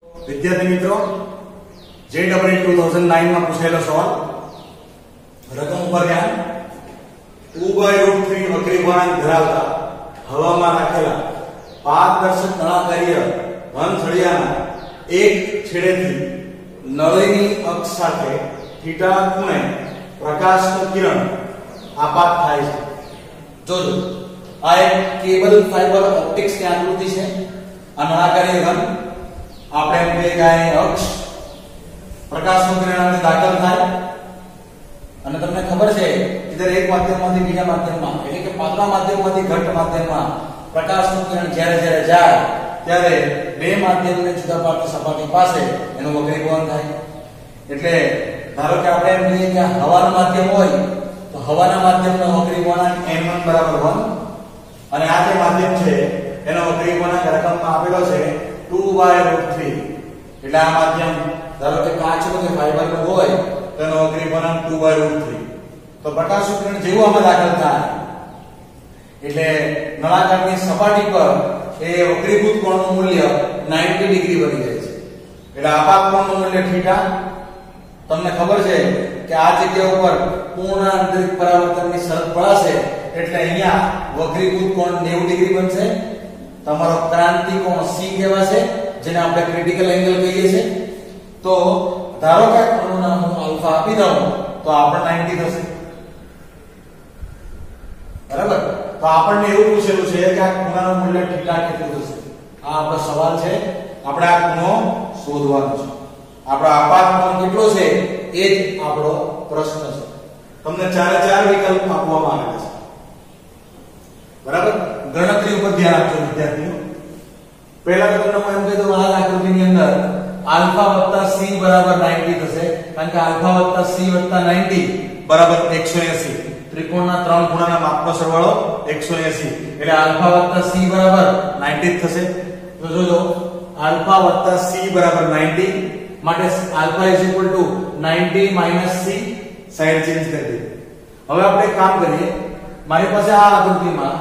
विद्यार्थी मित्रों, JEE 2009 માં પૂછાયેલો સવાલ રકમ ઉપર ધ્યાન 2/√3 વક્રી વળાંક ધરાવતા હવામાં રાખેલા પારદર્શક નળાકારીય ઘન સળિયાના એક છેડેથી નળીની અક્ષ સાથે થીટા ખૂણે પ્રકાશનું કિરણ આપાત થાય છે। જોજો, આ એક કેબલ ફાઇબર ઓપ્ટિક્સ ની આકૃતિ છે। આ નળાકારીય ઘન આપણે એમ કહીએ કે આ અક્ષ પ્રકાશનું કિરણ અંદર દાખલ થાય અને તમને ખબર છે કે એક માધ્યમમાંથી બીજા માધ્યમમાં એટલે કે પાતળા માધ્યમમાંથી ઘટ્ટ માધ્યમમાં પ્રકાશનું કિરણ જ્યારે જાય ત્યારે બે માધ્યમને જુદા પાડતી સપાટી પાસે એનું વક્રીભવન થાય। એટલે ધારો કે આપણે એમ કહીએ કે હવાનું માધ્યમ હોય તો હવાના માધ્યમનો વક્રીભવનાંક n1 = 1 અને આ જે માધ્યમ છે એનો વક્રીભવનાંક રકમમાં આપેલો છે 2/√3। એટલે આ માધ્યમ ધારો કે કાચનું કે ફાઇબરનું હોય તો એનો વક્રીભવનાંક 2/√3। તો પ્રકાશનું કિરણ જેવું આમાં દાખલ થાય એટલે નળાકારની સપાટી પર એ વક્રીભૂત કોણનું મૂલ્ય 90 ડિગ્રી બની જાય છે। એટલે આપાત કોણનું મૂલ્ય થીટા તમને ખબર છે કે આ જગ્યા ઉપર પૂર્ણ આંતરિક પરાવર્તનની શરત પડાશે એટલે અહીંયા વક્રીભૂત કોણ 90 ડિગ્રી બનશે। તમારો ક્રાંતિ કોણ C કહેવાશે જેને આપણે ક્રિટિકલ એંગલ કહીએ છીએ। તો ધારો કે કોણનું નામ હું આલ્ફા આપી દઉં તો આપણે 90 થશે, બરાબર। તો આપણને એવું પૂછેલું છે કે આ ખૂણાનું મૂલ્ય થીટા કેટલું થશે। આ આપણો સવાલ છે, આપણે આ ખૂણો શોધવાનો છે। આપણો આપાત કોણ કેટલો છે એ જ આપણો પ્રશ્ન છે। તમને ચાર વિકલ્પ આપવામાં આવેલા છે, બરાબર। ગણતરી ઉપર ધ્યાન આપજો વિદ્યાર્થીઓ। પહેલા તો તમને હું એમ કહી દઉં આ આકૃતિની અંદર આલ્ફા + c = 90 થશે કારણ કે આલ્ફા + c + 90 = 180। ત્રિકોણના ત્રણ ખૂણાના માપનો સરવાળો 180 એટલે આલ્ફા + c = 90 થશે। તો જોજો આલ્ફા + c = 90 માટે આલ્ફા = 90 - c સાઈડ ચેન્જ કરી દઈએ। હવે આપણે એક કામ કરીએ, મારી પાસે આ આકૃતિમાં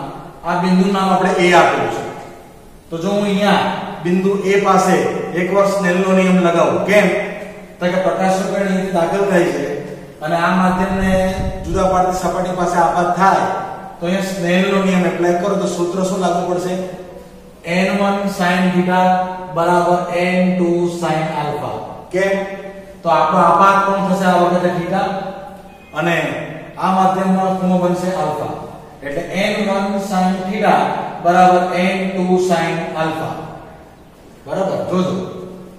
આ બિંદુનું નામ આપણે a આપેલું છે। તો જો હું અહીંયા બિંદુ a પાસે એકવાર સ્નેલનો નિયમ લગાવું, કેમ તો કે પ્રકાશનું કિરણ અહીંથી દાખલ થાય છે અને આ માધ્યમને જુદા પાડતી સપાટી પાસે આપાત થાય તો અહીંયા સ્નેલનો નિયમ એપ્લાય કરો તો સૂત્ર શું લાગુ પડશે? n1 sin θ = n2 sin α। કેમ તો આપણો આપાત કોણ થશે આ વખતે θ અને આ માધ્યમનો ખૂણો બનશે આલ્ફા એટલે n1 sin θ = n2 sin α, બરાબર। જોજો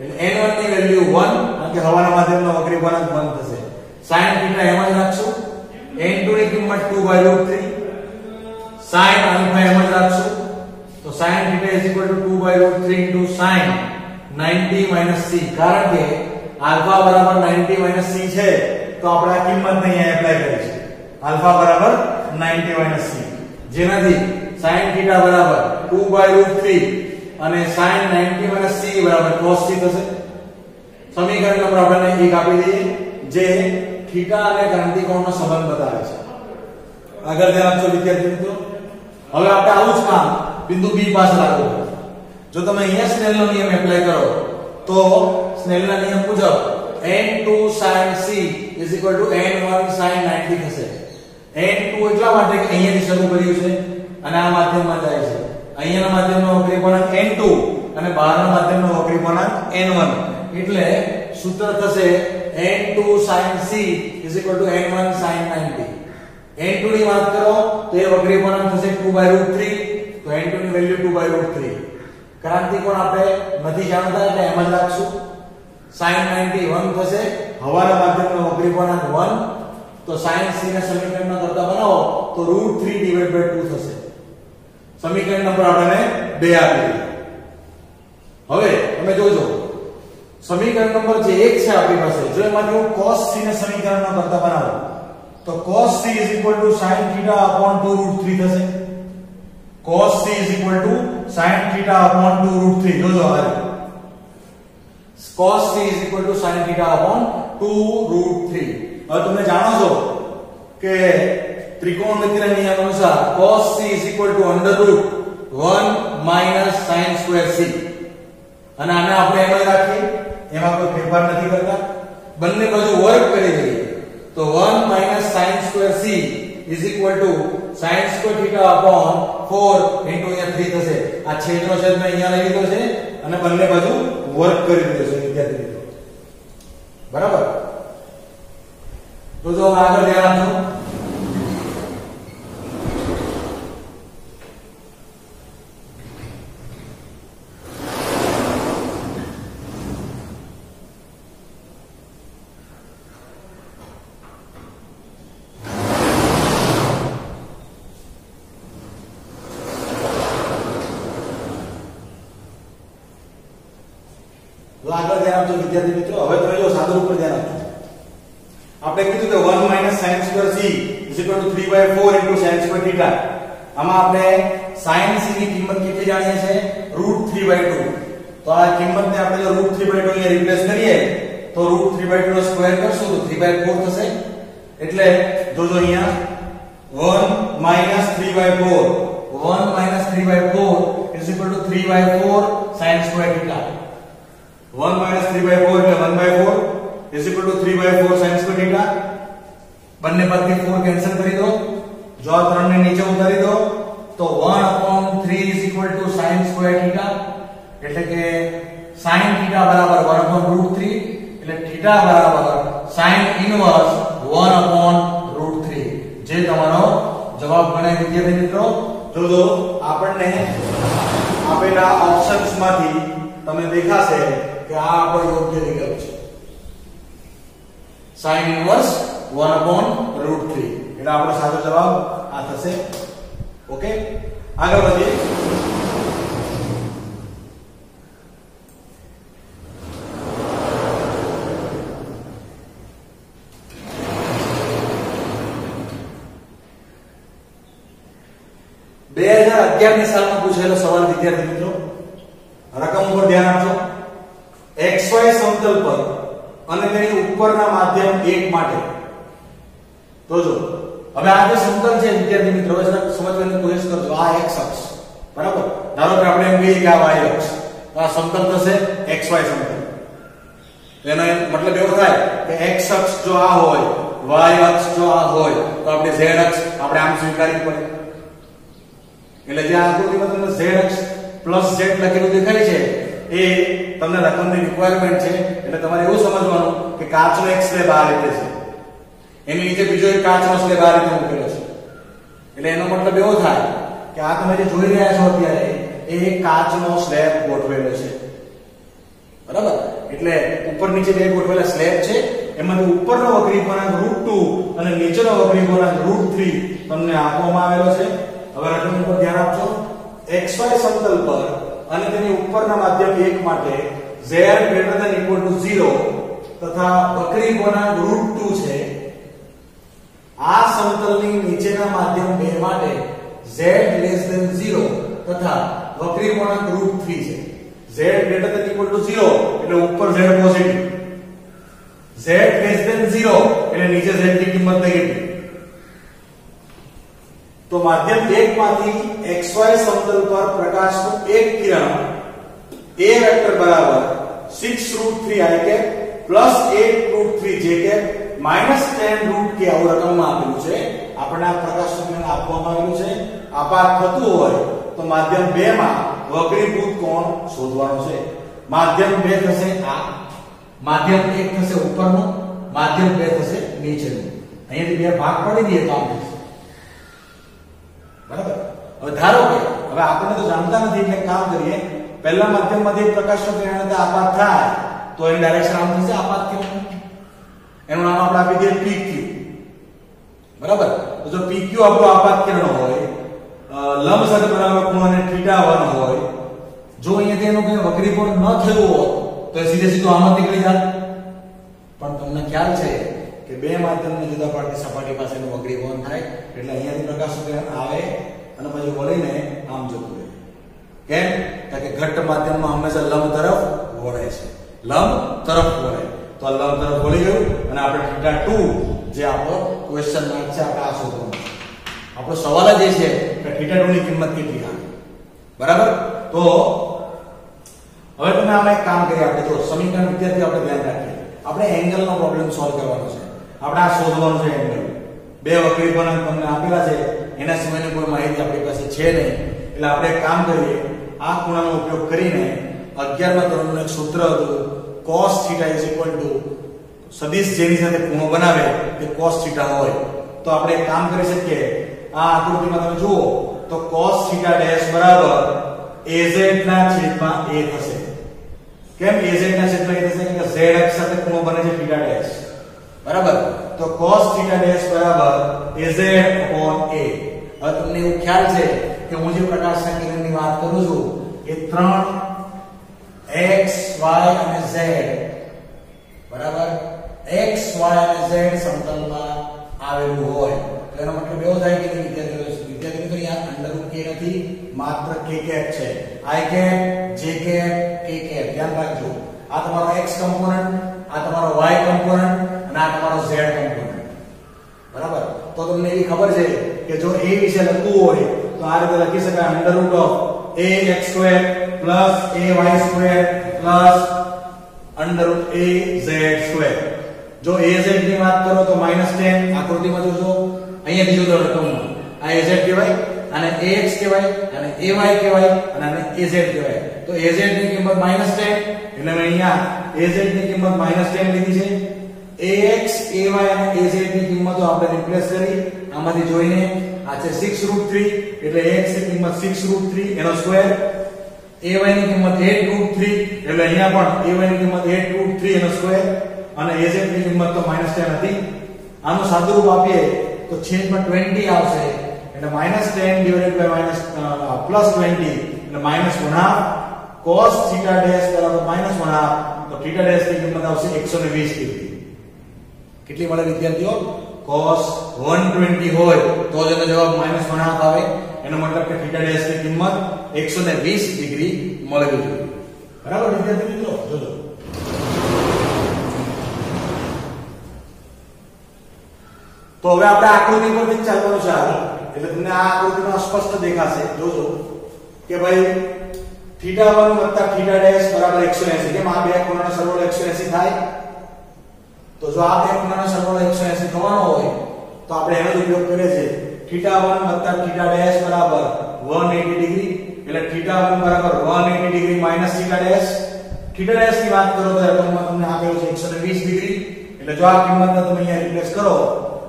એટલે n1 ની વેલ્યુ 1 કારણ કે હવાના માધ્યમનો વક્રીભવનાંક 1 થશે। sin θ એમ જ રાખશું, n2 ની કિંમત 2/√3, sin α એમ જ રાખશું તો sin θ = 2/√3 sin 90 - c કારણ કે આલ્ફા = 90 - c છે તો આપણે આ કિંમતને અહીંયા એપ્લાય કરીશું। આલ્ફા = 90 - c જેનાથી sin θ = 2/√3 અને sin 90 - c = cos c થશે। સમીકરણ નંબર આપણે 1 આપી દઈએ જે થીટા અને ક્રાંતિ કોણનો સંબંધ બતાવે છે। આગળ ધ્યાન આપજો વિદ્યાર્થી મિત્રો। હવે આપણે આવું જ કામ બિંદુ B પાસે લાગુ કરો। જો તમે અહીંયા સ્નેલનો નિયમ એપ્લાય કરો તો સ્નેલના નિયમ મુજબ n2 sin c = n1 sin 90 થશે। n2 એટલા માટે કે અહીંયાથી શરૂ કર્યું છે અને આ માધ્યમમાં જાય છે। અહીંયાના માધ્યમનો વક્રીભવનાંક n2 અને બહારના માધ્યમનો વક્રીભવનાંક n1 એટલે સૂત્ર થશે n2 sin c = n1 sin 90। n2 ની વાત કરો તો એ વક્રીભવનાંક થશે 2/√3 તો n2 ની વેલ્યુ 2/√3। ક્રાંતિ કોણ આપણે નથી જાણતા એટલે એમ જ રાખશું। sin 90 1 થશે, હવાના માધ્યમનો વક્રીભવનાંક 1 તો sin c ને સમીકરણમાં કરતા બનાવો તો √3/2 થશે। સમીકરણ નંબર આપણે 2 આપી દીધું। હવે તમે જોજો સમીકરણ નંબર જે 1 છે આપણી પાસે, જો એમાંથી હું cos c ને સમીકરણમાં કરતા બનાવો તો cos c = sin θ / 2√3 થશે। cos c = sin θ / 2√3 જોજો હવે cos c = sin θ / 2√3। હવે તમે જાણો છો કે ત્રિકોણમિતિના નિયમ અનુસાર cos c = √1 - sin2c અને આને આપણે એમ જ રાખીએ, એમાં કોઈ ફેરફાર નથી કરતા, બંને બાજુ વર્ગ કરી દઈએ તો 1 - sin2c = sin2 θ/4 અહીંયા 3 થશે. આ છેદનો છેદ મેં અહીંયા લઈ લીધો છે અને બંને બાજુ વર્ગ કરી દીધો છે વિદ્યાર્થી મિત્રો. બરાબર? તો જો આગળ ધ્યાન આપજો. તો આગળ ધ્યાન આપજો વિદ્યાર્થી મિત્રો. હવે તમે જો સાદું ઉપર ધ્યાન આપજો. આપણે કીધું કે 1 - sin2c = 3/4 sin2 θ. આમાં આપણે sin c ની કિંમત કેટલી જાણીએ છે? √3/2. તો આ કિંમતને આપણે જો √3/2 અહીંયા રિપ્લેસ કરીએ તો √3/2 નો સ્ક્વેર કરશું તો 3/4 થશે. એટલે જોજો અહીંયા 1 - 3/4 1 - 3/4 = 3/4 sin2 θ. 1 - 3/4 એટલે 1/4 = 3/4 sin2 θ. બંને પરથી 4 કેન્સલ કરી દો. જો આ 3 ને નીચે ઉતારી દો તો 1/3 = sin2 θ. એટલે કે sin θ બરાબર 1/√3 એટલે θ બરાબર sin ઇન્વર્સ 1/√3 જે તમારો જવાબ ગણાય વિદ્યાર્થી મિત્રો. જોજો આપણને આપેલા ઓપ્શન્સમાંથી તમને દેખાશે કે આ આપણો યોગ્ય વિકલ્પ છે. sin ઇન્વર્સ 1/√3 એટલે આપણો સાચો જવાબ આ થશે. ઓકે, આગળ વધીએ. બે 2011 ની સાલમાં પૂછાયેલો સવાલ વિદ્યાર્થી મિત્રો. રકમ ઉપર ધ્યાન આપજો. xy સમતલ પર અને તેની ઉપરના માધ્યમ 1 માટે તો જો હવે આ જે સમતલ છે વિદ્યાર્થી મિત્રો જરા સમજવાની કોશિશ કરજો. આ x અક્ષ બરાબર, ધારો કે આપણે એમ કહીએ કે આ y અક્ષ, તો આ સમતલ થશે xy સમતલ. એનો મતલબ એવો થાય કે x અક્ષ જો આ હોય, y અક્ષ જો આ હોય તો આપણે z અક્ષ આપણે આમ સ્વીકારવી પડે. એટલે જે આકૃતિમાં તમને z અક્ષ પ્લસ z લખેલું દેખાય છે એ તમને રકમની રિક્વાયરમેન્ટ છે. એટલે તમારે એવું સમજવાનું કે કાચનો એક સ્લેબ આ રીતે છે, એની નીચે બીજો એક કાચનો સ્લેબ આ રીતે મૂકેલો છે. એટલે એનો મતલબ એવો થાય કે આ તમે જે જોઈ રહ્યા છો અત્યારે એ કાચનો સ્લેબ ગોઠવેલો છે. બરાબર? એટલે ઉપર નીચે બે ગોઠવેલા સ્લેબ છે, એમાંથી ઉપરનો વક્રી ગુણાંક √2 અને નીચેનો વક્રી ગુણાંક √3 તમને આપવામાં આવેલો છે. હવે રકમ ઉપર ધ્યાન આપજો. xy સમતલ પર અને તેની ઉપરના માધ્યમ 1 માટે z > 0 તથા વક્રી ગુણાંક √2 છે. આ સમતલની નીચેના માધ્યમ 2 માટે z < 0 તથા વક્રી ગુણાંક √3 છે. z > 0 એટલે ઉપર z પોઝિટિવ, z < 0 એટલે નીચે z ની કિંમત નેગેટિવ. તો માધ્યમ 1 માંથી xy સમતલ પર પ્રકાશનું એક કિરણ a વેક્ટર બરાબર 6√3 i કે +8√3 j કે -10√k આવું રકમમાં આપેલું છે. આપણે આ પ્રકાશનું કિરણ આપવામાં આવેલું છે. આપાત થતું હોય તો માધ્યમ 2 માં વક્રીભૂત કોણ શોધવાનો છે. માધ્યમ 2 થશે આ, માધ્યમ 1 થશે ઉપરનું, માધ્યમ 2 થશે નીચેનું. અહીંયાથી બે ભાગ પડી દઈએ તો આમ થશે. બરાબર? હવે ધારો કે હવે આપણે તો જાણતા નથી એટલે કામ કરીએ. પહેલા માધ્યમમાંથી પ્રકાશનું કિરણ આપાત થાય તો એની ડાયરેક્શન આમ થશે આપાત કિરણ. એનું નામ આપણે આપી દઈએ PQ. બરાબર? તો જો PQ આપણો આપાત કિરણ હોય, લંબ સાથે બરાબર ખૂણાને θ1 હોય, જો અહીંયાથી એનું કોઈ વક્રીકોણ ન થયું હોય તો એ સીધે સીધું આમાં નીકળી જાય. પણ તમને ખ્યાલ છે કે બે માધ્યમની જુદા પાડતી સપાટી પાસેનું વક્રીકોણ થાય એટલે અહીંયાથી પ્રકાશનું કિરણ આવે અને પછી વળીને આમ જતું રહે. કેમ? કારણ કે ઘટ્ટ માધ્યમમાં હંમેશા લંબ તરફ વળે છે, લંબ તરફ વળે. તો આ લંબ તરફ વળી ગયું અને આપણે θ2 જે આપણો ક્વેશ્ચન માર્ક છે આપણે આ શોધવાનું છે. આપણો સવાલ જ એ છે કે θ2 ની કિંમત કેટલી આવે. બરાબર? તો હવે તમે આમાં એક કામ કરીએ, આપણે જો સમીકરણ વિદ્યાર્થી આપણે ધ્યાન રાખીએ, આપણે એંગલ નો પ્રોબ્લેમ સોલ્વ કરવાનો છે. આપણે આ શોધવાનું છે એંગલ. બે વક્રી કોણ તમને આપેલા છે, એના સિવાયની કોઈ માહિતી આપણી પાસે છે નહીં. એટલે આપણે એક કામ કરીએ, આ ખૂણાનો ઉપયોગ કરીને 11મા ધોરણનું એક સૂત્ર હતું cos θ સદિશ જેની સાથે ખૂણો બનાવે તે cos θ હોય. તો આપણે એક કામ કરી શકીએ, આ આકૃતિમાં તમે જુઓ તો cos θ ડેશ બરાબર az ના છેદમાં a થશે. કેમ az ના છેદમાં a થશે? કે z અક્ષ સાથે ખૂણો બને છે θ ડેશ, બરાબર. તો cos θ ડેશ બરાબર az upon a. હવે તમને એવું ખ્યાલ છે કે હું જે પ્રકાશના કિરણની વાત કરું છું એ 3 x y અને z, બરાબર, x y અને z સમતલમાં આવેલું હોય તો એનો મતલબ એવો થાય કે વિદ્યાર્થીઓ અહીંયા અંડરરૂટ k નથી, માત્ર k કેપ છે. i cap, j cap, k cap. ધ્યાન રાખજો, આ તમારો x કમ્પોનન્ટ, આ તમારો y કમ્પોનન્ટ અને આ તમારો z કમ્પોનન્ટ, બરાબર. તો તમને એવી ખબર છે કે જો a વિશે લખવું હોય તો આ રીતે લખી શકાય under root of ax² plus ay² plus under root az². જો az ની વાત કરો તો -10 આકૃતિમાં જોજો, અહીંયા બીજો રકમ આ az કહેવાય, અને ax કહેવાય, અને ay કહેવાય, અને આને az કહેવાય. તો az ની કિંમત -10 એટલે મેં અહીંયા az ની કિંમત -10 લીધી છે. ax, ay અને az ની કિંમતો આપણે રિપ્લેસ કરી આમાંથી જોઈને આ છે 6√3 એટલે ax ની કિંમત 6√3 એનો સ્ક્વેર, ay ની કિંમત 8√3 એટલે અહીંયા પણ ay ની કિંમત 8√3 એનો સ્ક્વેર, અને az ની કિંમત તો -10 હતી. આનું સાદુરૂપ આપીએ તો છેદમાં 20 આવશે એટલે -10 ડિવાઇડેડ બાય +20 એટલે -1/2 cos θ ડેશ બરાબર -1/2. તો θ ડેશ ની કિંમત આવશે 120 ડિગ્રી. કેટલી મળે વિદ્યાર્થીઓ? cos 120 હોય તો જ એનો જવાબ -1/2 આવે. એનો મતલબ કે θ ડેશ ની કિંમત 120 ડિગ્રી મળવી જોઈએ, બરાબર વિદ્યાર્થી મિત્રો? જોજો તો હવે આપણે આકૃતિ પરથી ચાલવાનું છે આગળ, એટલે તમને આ આકૃતિમાં સ્પષ્ટ દેખાશે. જોજો કે ભાઈ θ1 + θ ડેશ બરાબર 180. કેમ આ બે ખૂણાનો સરવાળો 180 થાય? તો જો આ બે ખૂણાનો સરવાળો 180 થવાનો હોય તો આપણે એનો જ ઉપયોગ કરીએ છીએ. θ1 + θ ડેશ બરાબર 180 ડિગ્રી એટલે θ1 બરાબર 180 ડિગ્રી - θ ડેશ. θ ડેશ ની વાત કરો તો રકમમાં તમને આપેલું છે 120 ડિગ્રી. એટલે જો આ કિંમતને તમે અહીંયા રિપ્લેસ કરો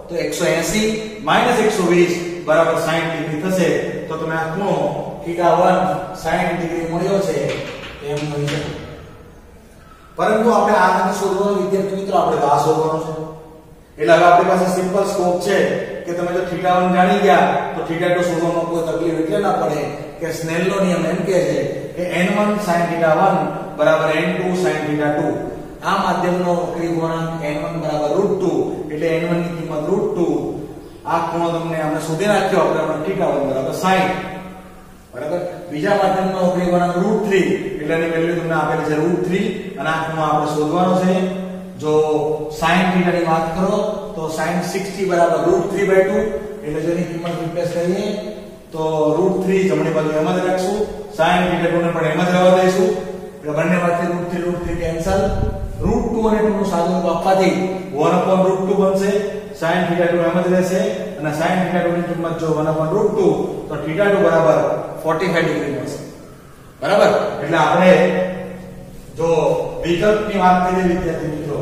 તો 180 - 120 બરાબર 60 ડિગ્રી થશે. તો તમે આ ખૂણો θ1 60 ડિગ્રી મળ્યો છે એમ કહી શકો. પરંતુ આપણે આ નથી શોધવાનું વિદ્યાર્થી મિત્રો, આપણે આ શોધવાનું છે. એટલે હવે આપણી પાસે સિમ્પલ સ્કોપ છે કે તમે જો θ1 જાણી ગયા તો θ2 શોધવામાં કોઈ તકલીફ એટલે ના પડે કે સ્નેલનો નિયમ એમ કહે છે કે n1 sin θ1 બરાબર n2 sin θ2. આ માધ્યમનો વક્રી ગુણાંક n1 બરાબર √2 એટલે n1 ની કિંમત √2. આ ખૂણો તમને આપણે શોધી નાખ્યો આપણે θ1 બરાબર 60, બરાબર. બીજા માધ્યમનો વક્રી ગુણાંક √3 એટલે એની વેલ્યુ તમને આપેલી છે √3 અને આ ખૂણો આપણે શોધવાનો છે. જો sin θ ની વાત કરો તો sin 60 બરાબર √3/2 એટલે જેની કિંમત રિપ્લેસ કરીએ તો √3 જમણી બાજુ એમ જ રાખશું, sin θ2 ને પણ એમ જ રહેવા દઈશું. એટલે બંને માંથી √3 કેન્સલ. √2 અને 2 નું સાદુરૂપ આપવાથી 1/√2 બનશે. sin θ2 એમ જ રહેશે અને sin θ2 ની કિંમત જો 1/√2 તો θ2 બરાબર 45 ડિગ્રી મળશે, બરાબર. એટલે આપણે જો વિકલ્પની વાત કરીએ વિદ્યાર્થી મિત્રો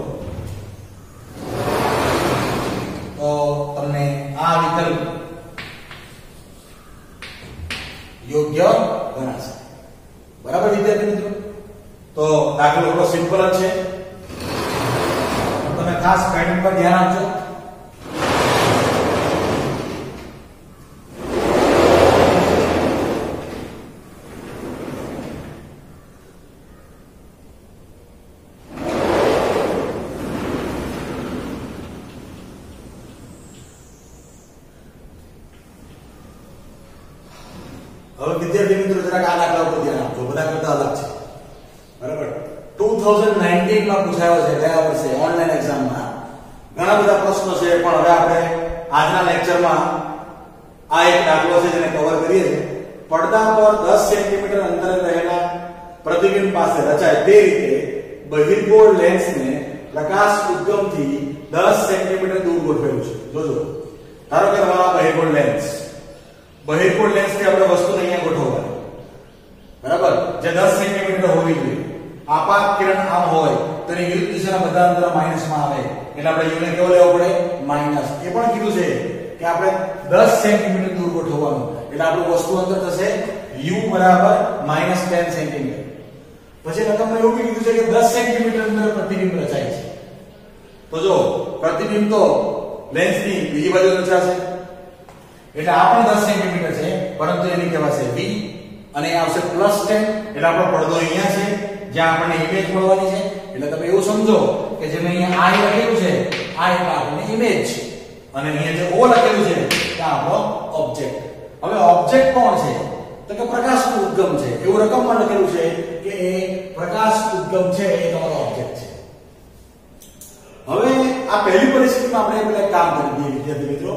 તો તમને આ વિકલ્પ યોગ્ય ગણાશે, બરાબર વિદ્યાર્થી મિત્રો? તો દાખલો થોડો સિમ્પલ જ છે, તમે ખાસ પેટર્ન પર ધ્યાન આપજો. હવે વિદ્યાર્થી મિત્રો જરાક આ દાખલા ઉપર ધ્યાન આપજો, બધા કરતા અલગ છે, બરાબર. 2019 માં પૂછાયો છે, ગયા વર્ષે ઓનલાઈન એક્ઝામમાં ઘણા બધા પ્રશ્નો છે, પણ હવે આપણે આજના લેક્ચરમાં આ એક દાખલો છે જેને કવર કરીએ છીએ. પડદા પર 10 સેન્ટીમીટર અંતરે રહેલા પ્રતિબિંબ પાસે રચાય તે રીતે બહિર્ગોળ લેન્સને પ્રકાશ ઉદ્ગમથી 10 સેન્ટીમીટર દૂર ગોઠવેલું છે. જોજો, ધારો કે તમારો બહિર્ગોળ લેન્સથી આપણે વસ્તુને અહીંયા ગોઠવવાની, બરાબર, જે 10 સેન્ટીમીટર હોવી જોઈએ. આપાત કિરણ આમ હોય તો એની વિરુદ્ધ દિશાના બધા અંતર માઈનસમાં આવે, એટલે આપણે યુને કેવો લેવો પડે? માઈનસ. એ પણ કીધું છે કે આપણે 10 સેન્ટીમીટર દૂર ગોઠવવાનું, એટલે આપણું વસ્તુ અંતર થશે u બરાબર -10 સેન્ટીમીટર. પછી રકમમાં એવું કીધું છે કે 10 સેન્ટીમીટર અંદર પ્રતિબિંબ રચાય છે. તો જો પ્રતિબિંબ તો લેન્સની બીજી બાજુ રચાશે, એટલે આ પણ 10 સેન્ટીમીટર છે, પરંતુ એની કહેવાશે v, અને એ આવશે +10, એટલે આપણો પડદો અહીંયા છે જ્યાં આપણને ઇમેજ મળવાની છે. એટલે તમે એવું સમજો કે જે અહીંયા i લખેલું છે, આ એટલે આપણને ઇમેજ, અને અહીંયા જે o લખેલું છે ત્યાં આપણો ઓબ્જેક્ટ. હવે ઓબ્જેક્ટ કોણ છે? તો કે પ્રકાશનું ઉદ્ગમ છે. એવું રકમમાં લખેલું છે કે એ પ્રકાશ ઉદ્ગમ છે, એ તમારો ઓબ્જેક્ટ છે. હવે આ પહેલી પરિસ્થિતિમાં આપણે પેલા કામ કરી દઈએ વિદ્યાર્થી મિત્રો.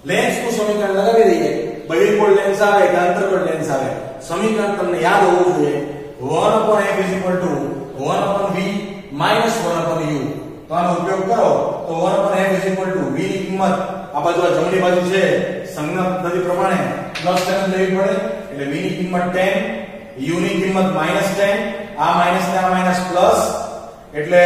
લેન્સનું સમીકરણ લગાવી દઈએ. બહિર્ગોળ લેન્સ આવે કે અંતર્ગોળ લેન્સ આવે, સમીકરણ તમને યાદ હોવું જોઈએ. 1/f = 1/v - 1/u. તો આનો ઉપયોગ કરો તો 1/f = v ની કિંમત આ બાજુ આ જમણી બાજુ છે સંજ્ઞા પદ્ધતિ પ્રમાણે +10 લેવી પડે, એટલે v ની કિંમત 10, u ની કિંમત -10, આ માઈનસ ને આ માઈનસ પ્લસ, એટલે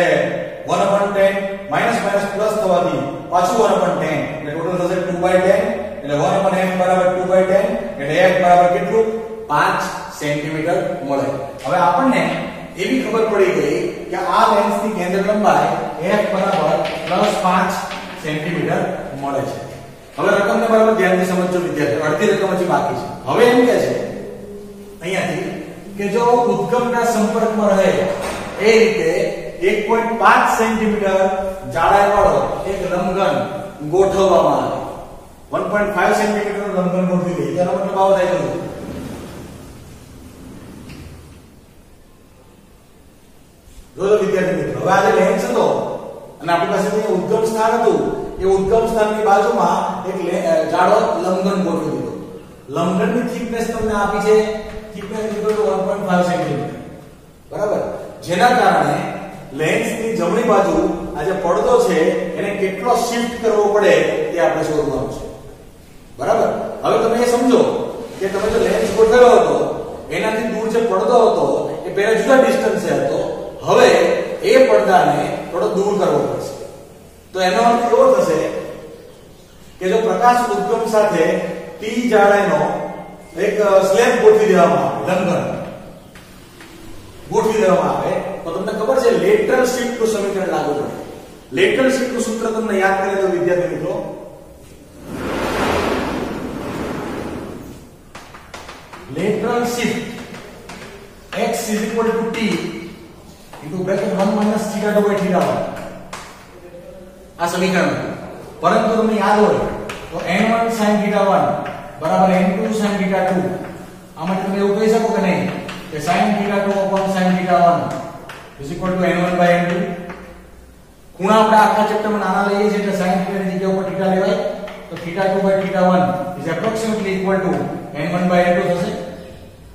1/10 માઈનસ પ્લસ થવાથી પાછું 1/10, એટલે ટોટલ થશે 2/10, એટલે 1/f બરાબર 2/10, એટલે f બરાબર કેટલું? 5 સેન્ટીમીટર મળે. હવે આપણને એવી ખબર પડી ગઈ કે આ લેન્સની કેન્દ્ર લંબાઈ f બરાબર +5 સેન્ટીમીટર મળે છે. હવે રકમને બરાબર ધ્યાનથી સમજજો વિદ્યાર્થીઓ, અડધી રકમ હજી બાકી છે. હવે એમ કહે છે અહીંયાથી કે જો ઉદ્ગમના સંપર્કમાં રહે એ રીતે 1.5 સેન્ટીમીટર જાડાઈ વાળો એક લંબઘન ગોઠવવામાં આવે. 1.5 સેન્ટીમીટર નું લંબઘન ગોઠવી દઈએ, તેનો મતલબ આવો થાય છે. જોજો વિદ્યાર્થી મિત્રો, હવે આ જે લેન્સ હતો અને આપણી પાસે જે ઉદ્ગમ સ્થાન હતું, એ ઉદ્ગમ સ્થાનની બાજુમાં એક જાડો લંબઘન ગોઠવી દીધો. લંબઘનની થિકનેસ તમને આપી છે, થિકનેસ = 1.5 સેન્ટીમીટર, બરાબર. જેના કારણે લેન્સની જમણી બાજુ આ જે પડદો છે એને કેટલો શિફ્ટ કરવો પડે તે આપણે શોધવાનું છે, બરાબર. હવે તમે એ સમજો કે તમે જો લેન્સ ગોઠવેલો હતો એનાથી દૂર જે પડદો હતો એ પહેલા જુદા ડિસ્ટન્સે હતો, હવે એ પડદાને થોડો દૂર કરવો પડશે. તો એનો અર્થ એવો થશે કે જો પ્રકાશ ઉદ્ગમ સાથે t જાડાઈનો એક સ્લેબ ગોઠવી દેવામાં આવે, લંબઘન ગોઠવી દેવામાં આવે, તો તમને ખબર છે લેટરલ શિફ્ટ નું સમીકરણ લાગુ પડે. લેટરલ શિફ્ટ નું સૂત્ર તમને યાદ કરી દો વિદ્યાર્થી મિત્રો. Lateral shift x = t into bracket 1 - θ2/θ1, આ સમીકરણ. પરંતુ તમને યાદ હોય તો n1 sin θ1 બરાબર n2 sin θ2. આમાં તમે એવું કહી શકો કે નહીં કે sin θ2 / sin θ1 = n1/n2. ખૂણા આપણે આખા ચેપ્ટરમાં નાના લઈએ છીએ એટલે sin θ ની જગ્યા ઉપર θ લેવાય, તો θ2/θ1 is approximately equal to n1/n2 થશે.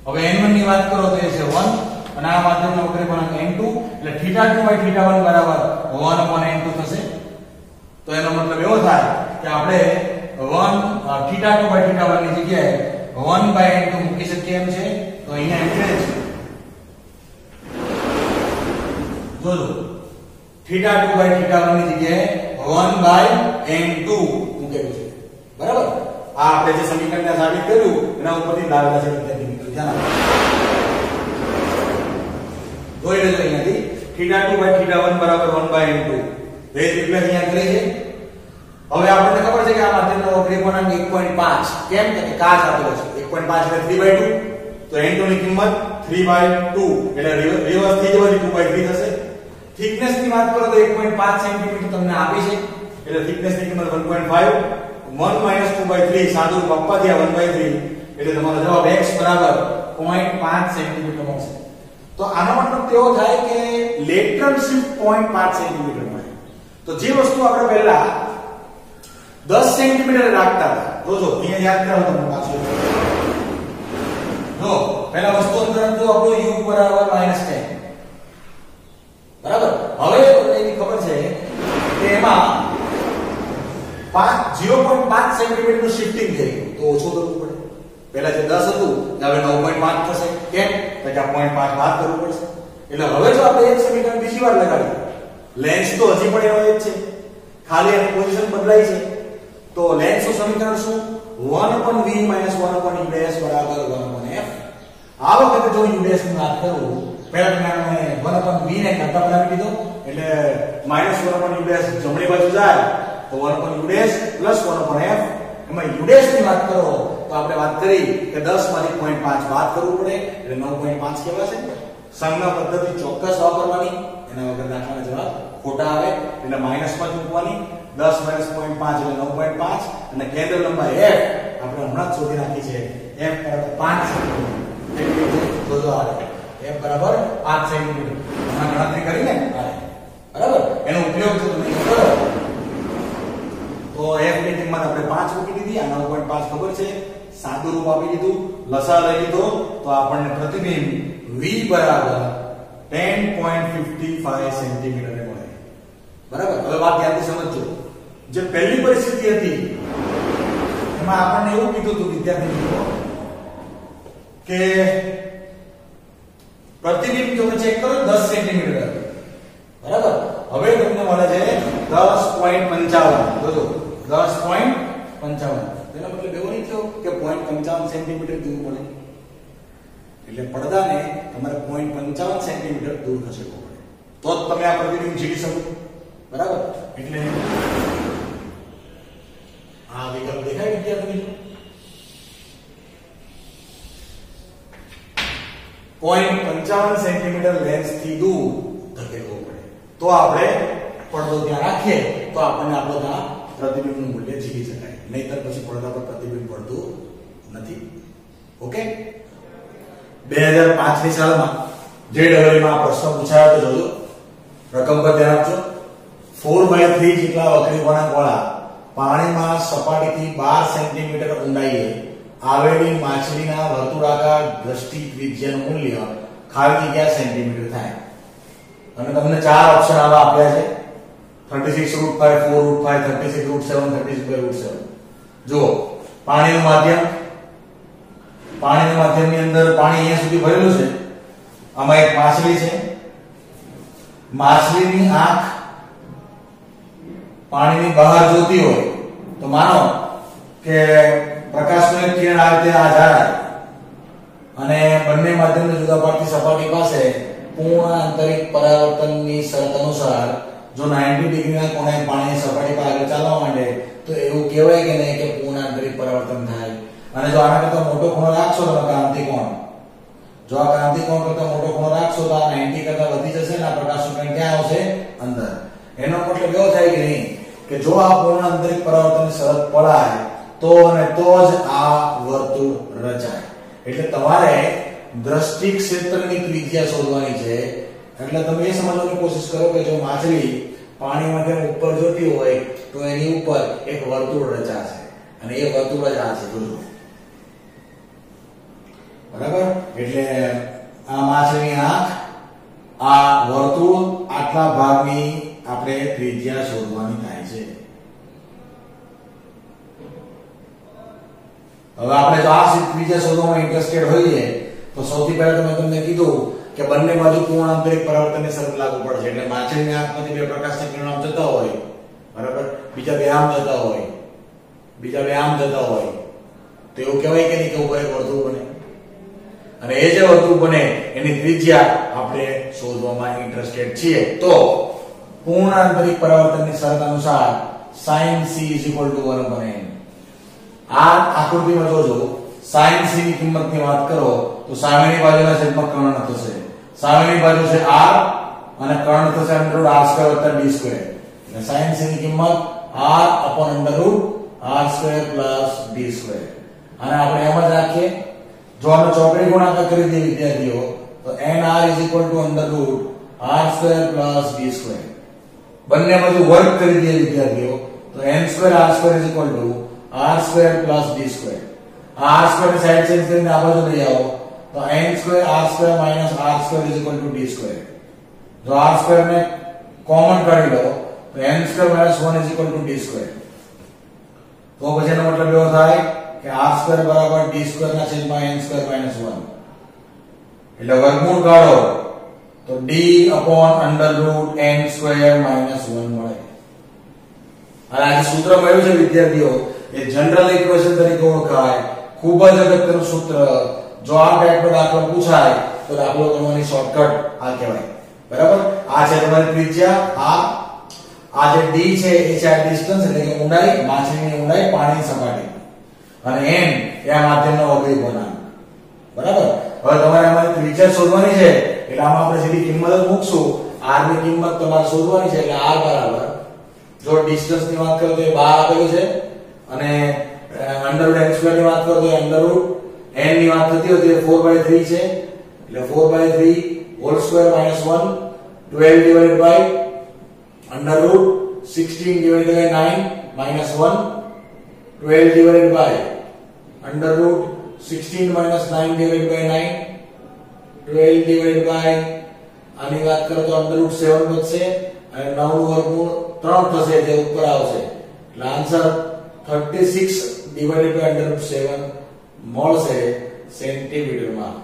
હવે n1 ની વાત કરો તો એ છે 1 અને આ માધ્યમનો વક્ર ગુણાંક n2, એટલે θ2/θ1 બરાબર 1/n2 થશે. તો એનો મતલબ એવો થાય કે આપણે θ2/θ1 ની જગ્યાએ 1/n2 મૂકી શકીએ એમ છે. તો અહીંયા એટલે જ જોજો θ2/θ1 ની જગ્યાએ 1/n2 મૂકેલું છે, બરાબર. આ આપણે જે સમીકરણને સાબિત કર્યું એના ઉપરથી લાવેલા છે વિદ્યાર્થી મિત્રો, ધ્યાન આપો. જોઈ લેજો અહીંયાથી θ2/θ1 બરાબર 1/n2 બે રિપ્લેસ અહીંયા કરી છે. હવે આપણને ખબર છે કે આ માધ્યમનો વક્ર ગુણાંક 1.5 કેમ કે કાચ આપેલો છે 1.5 એટલે 3/2, તો n2 ની કિંમત 3/2 એટલે રિવર્સ થઈ જવાથી 2/3 થશે. થિકનેસ ની વાત કરો તો 1.5 સેન્ટીમીટર તમને આપી છે, એટલે થિકનેસ ની કિંમત 1.5, 1 - 2/3 સાદું પપ્પાથી આ 1/3, એટલે તમારો જવાબ x બરાબર 0.5 સેન્ટીમીટર મળશે. તો આનો મતલબ તેવો થાય કે લેટરલ શિફ્ટ 0.5 સેન્ટીમીટર મળે. તો જે વસ્તુ આપણે પહેલા 10 સેન્ટીમીટર રાખતા હતા, જોજો અહીંયા યાદ કરાવો તમને પાછું. જો પહેલા વસ્તુ અંદર તો આપણું u બરાબર -10 બરાબર. હવે તમને એની ખબર છે કે એમાં 0.5 સેન્ટીમીટર નું શિફ્ટિંગ થઈ ગયું તો ઓછું કરવું પડે. પહેલા જે 10 હતું હવે 9.5 થશે. કેમ? તો કે 0.5 બાદ કરવું પડશે. એટલે હવે જો આપણે એક સમીકરણ બીજી વાર લગાડીએ, લેન્સ તો હજી પણ એનો જ છે, ખાલી એની પોઝિશન બદલાઈ છે. તો લેન્સ નું સમીકરણ શું? 1/v - 1/u ડેશ બરાબર 1/f. આ વખતે જો u ડેશ ની વાત કરું, પહેલા મેં 1/v ને કરતા બનાવી દીધો, એટલે -1/u ડેશ જમણી બાજુ જાય તો 1/u ડેશ પ્લસ 1/f. એમાં u ડેશ ની વાત કરો તો આપણે વાત કરી કે 10 માંથી 0.5 બાદ કરવું પડે એટલે 9.5 કહેવાશે. સંજ્ઞા પદ્ધતિ ચોક્કસ વાપરવાની, એના વગર દાખલાના જવાબ ખોટા આવે. એટલે માઈનસમાં જ મૂકવાની. 10 - 0.5 એટલે 9.5 અને કેન્દ્ર લંબાઈ f આપણે હમણાં જ શોધી નાખી છે. f બરાબર 5 સેન્ટીમીટર શોધો આવે. f બરાબર 5 સેન્ટીમીટર હમણાં ગણતરી કરીને આવે. બરાબર. એનો ઉપયોગ જો તમે કરો તો f ની કિંમત આપણે 5 મૂકી દીધી, આ 9.5 ખબર છે, સાદું રૂપ આપી દીધું, લસા લઈ લીધો તો આપણને પ્રતિબિંબ v બરાબર 10.55 સેન્ટીમીટર મળે. બરાબર. હવે વાત ધ્યાનથી સમજજો. જે પહેલી પરિસ્થિતિ હતી એમાં આપણને એવું કીધું હતું વિદ્યાર્થી મિત્રો કે પ્રતિબિંબ તમે ચેક કરો 10 સેન્ટીમીટર. બરાબર. હવે તમને મળે છે 10.55. જોજો 10.55. તેનો મતલબ એવો નહીં થયો કે 0.55 સેન્ટીમીટર દૂર મળે. એટલે પડદાને તમારે 0.55 સેન્ટીમીટર દૂર ખસેડવો પડે તો જ તમે આ પ્રતિબિંબ ઝીલી શકો. બરાબર. એટલે આ વિકલ્પ દેખાય વિદ્યાર્થી મિત્રો? 0.55 સેન્ટીમીટર લેન્સ થી દૂર ધકેલવો પડે તો આપણે પડદો ત્યાં રાખીએ તો આપણને આપણો ત્યાં પ્રતિબિંબનું મૂલ્ય ઝીલી શકાય. નહીતર પછી પડદા પર પ્રતિબિંબ પડતું નથી. ઓકે. 2005 ની સાલમાં જે ડબલમાં પ્રશ્ન પૂછાયો તો જોજો, રકમ પર ધ્યાન આપજો. 4/3 જેટલા વક્રી વળાંકવાળા પાણીમાં સપાટીથી 12 સેન્ટીમીટર ઊંડાઈએ આવેલી માછલીના વર્તુળાકાર દ્રષ્ટિ ત્રિજ્યાનું મૂલ્ય ખાલી જગ્યા સેન્ટીમીટર થાય. અને તમને ચાર ઓપ્શન આવા આપ્યા છે: 36√5, 4√5, 36√7, 36/7. જુઓ, પાણીનું માધ્યમની અંદર પાણી અહીંયા સુધી ભરેલું છે. આમાં એક માછલી છે. માછલીની આંખ પાણીની બહાર જોતી હોય તો માનો કે પ્રકાશનું એક કિરણ આ રીતે આ જાય અને બંને માધ્યમને જુદા પાડતી સપાટી પાસે પૂર્ણ આંતરિક પરાવર્તનની શરત અનુસાર જો 90 ડિગ્રીના કોણે પાણીની સપાટી પર આગળ ચાલવા માંડે તો એવું કહેવાય કે નહીં કે પૂર્ણ આંતરિક પરાવર્તન થાય. અને જો આના કરતા મોટો ખૂણો રાખશો તો ક્રાંતિ કોણ, જો આ ક્રાંતિ કોણ કરતા મોટો ખૂણો રાખશો તો આ 90 કરતા વધી જશે ને આ પ્રકાશનું કિરણ ક્યાં આવશે? અંદર. એનો મતલબ એવો થાય કે નહીં કે જો આ પૂર્ણ આંતરિક પરાવર્તનની શરત પડાય તો અને તો જ આ વર્તુળ રચાય. એટલે તમારે દ્રષ્ટિ ક્ષેત્રની ત્રિજ્યા શોધવાની છે. એટલે તમે એ સમજવાની કોશિશ કરો કે જો માછલી પાણીમાંથી ઉપર જોતી હોય તો એની ઉપર એક વર્તુળ રચાશે અને એ વર્તુળ જ આ છે. જોજો. બરાબર. એટલે આ માછલીની આંખ, આ વર્તુળ, આટલા ભાગની આપણે ત્રિજ્યા શોધવાની થાય છે. હવે આપણે જો આ ત્રિજ્યા શોધવામાં ઇન્ટરેસ્ટેડ હોઈએ તો સૌથી પહેલા મેં તમને કીધું કે બંને બાજુ પૂર્ણ આંતરિક પરાવર્તનની શરત લાગુ પડશે. એટલે માછલીની આંખમાંથી બે પ્રકાશના કિરણો આમ જતા હોય, બરાબર, બીજા બે આમ જતા હોય, બીજા બે આમ જતા હોય તો એવું કહેવાય કે નહીં કે ઉપર એક વર્તુળ બને. અને એ જે વર્તુળ બને એની ત્રિજ્યા આપણે શોધવામાં ઇન્ટરેસ્ટેડ છીએ. તો પૂર્ણ આંતરિક પરાવર્તનની શરત અનુસાર sin c = 1/n. આ આકૃતિમાં જોજો, sin c ની કિંમતની વાત કરો તો સામેની બાજુના છેદમાં કર્ણ થશે. સામેની બાજુ છે r અને કર્ણ થશે √r² + d². એટલે sin c ની કિંમત r/√r² + d². અને આપણે એમ જ રાખીએ. જો આનો ચોકડી ગુણાકાર કરી દઈએ વિદ્યાર્થીઓ તો nr = √r² + d². બંને બાજુ વર્ગ કરી દઈએ વિદ્યાર્થીઓ તો n²r² = r² + d². આ r² ની સાઈડ ચેન્જ કરીને આ બાજુ લઈ આવો तो n² r² minus r² is equal to d²। जो r² ने कॉमन काढी लो तो n² minus 1 is equal to d²। तो પછી એનો મતલબ એવો થાય કે r² બરાબર d² ના છેદમાં n² માઈનસ 1 એટલે વર્ગમૂળ કાઢો તો d upon under root n² minus 1 મળે। અને આ સૂત્ર મળ્યું છે વિદ્યાર્થીઓ એ જનરલ ઇક્વેશન તરીકે ઓળખાય। ખૂબ જ અગત્યનું સૂત્ર। જો આ ટાઈપનો દાખલો પૂછાય તો દાખલો ગણવાની શોર્ટકટ આ કહેવાય। બરાબર? આ છે તમારી ત્રિજ્યા, આ જે d છે એ છે આ ડિસ્ટન્સ એટલે કે ઊંડાઈ, માછલીની ઊંડાઈ પાણીની સપાટી, અને n એ આ માધ્યમનો અવયવ ગુણાંક। બરાબર? હવે તમારે આમાં ત્રિજ્યા શોધવાની છે એટલે આમાં આપણે સીધી કિંમત જ મૂકશું। r ની કિંમત તમારે શોધવાની છે એટલે r બરાબર, જો ડિસ્ટન્સ ની વાત કરો તો એ 12 આપેલું છે, અને અંડરરૂટ n² ની વાત કરો તો અંડરરૂટ n ની વાત થતી હોય તો એ 4/3 છે એટલે 4/3 whole square minus 1 12 divided by under root 16 divided by 9 minus 1 12 divided by under root 16 minus 9 divided by 9 12 divided by આની વાત કરો તો અંડરરૂટ 7 બચશે અને 9 નું વર્ગમૂળ 3 થશે જે ઉપર આવશે એટલે આન્સર 36 divided by અંડરરૂટ 7 મળશે સેન્ટીમીટર માં।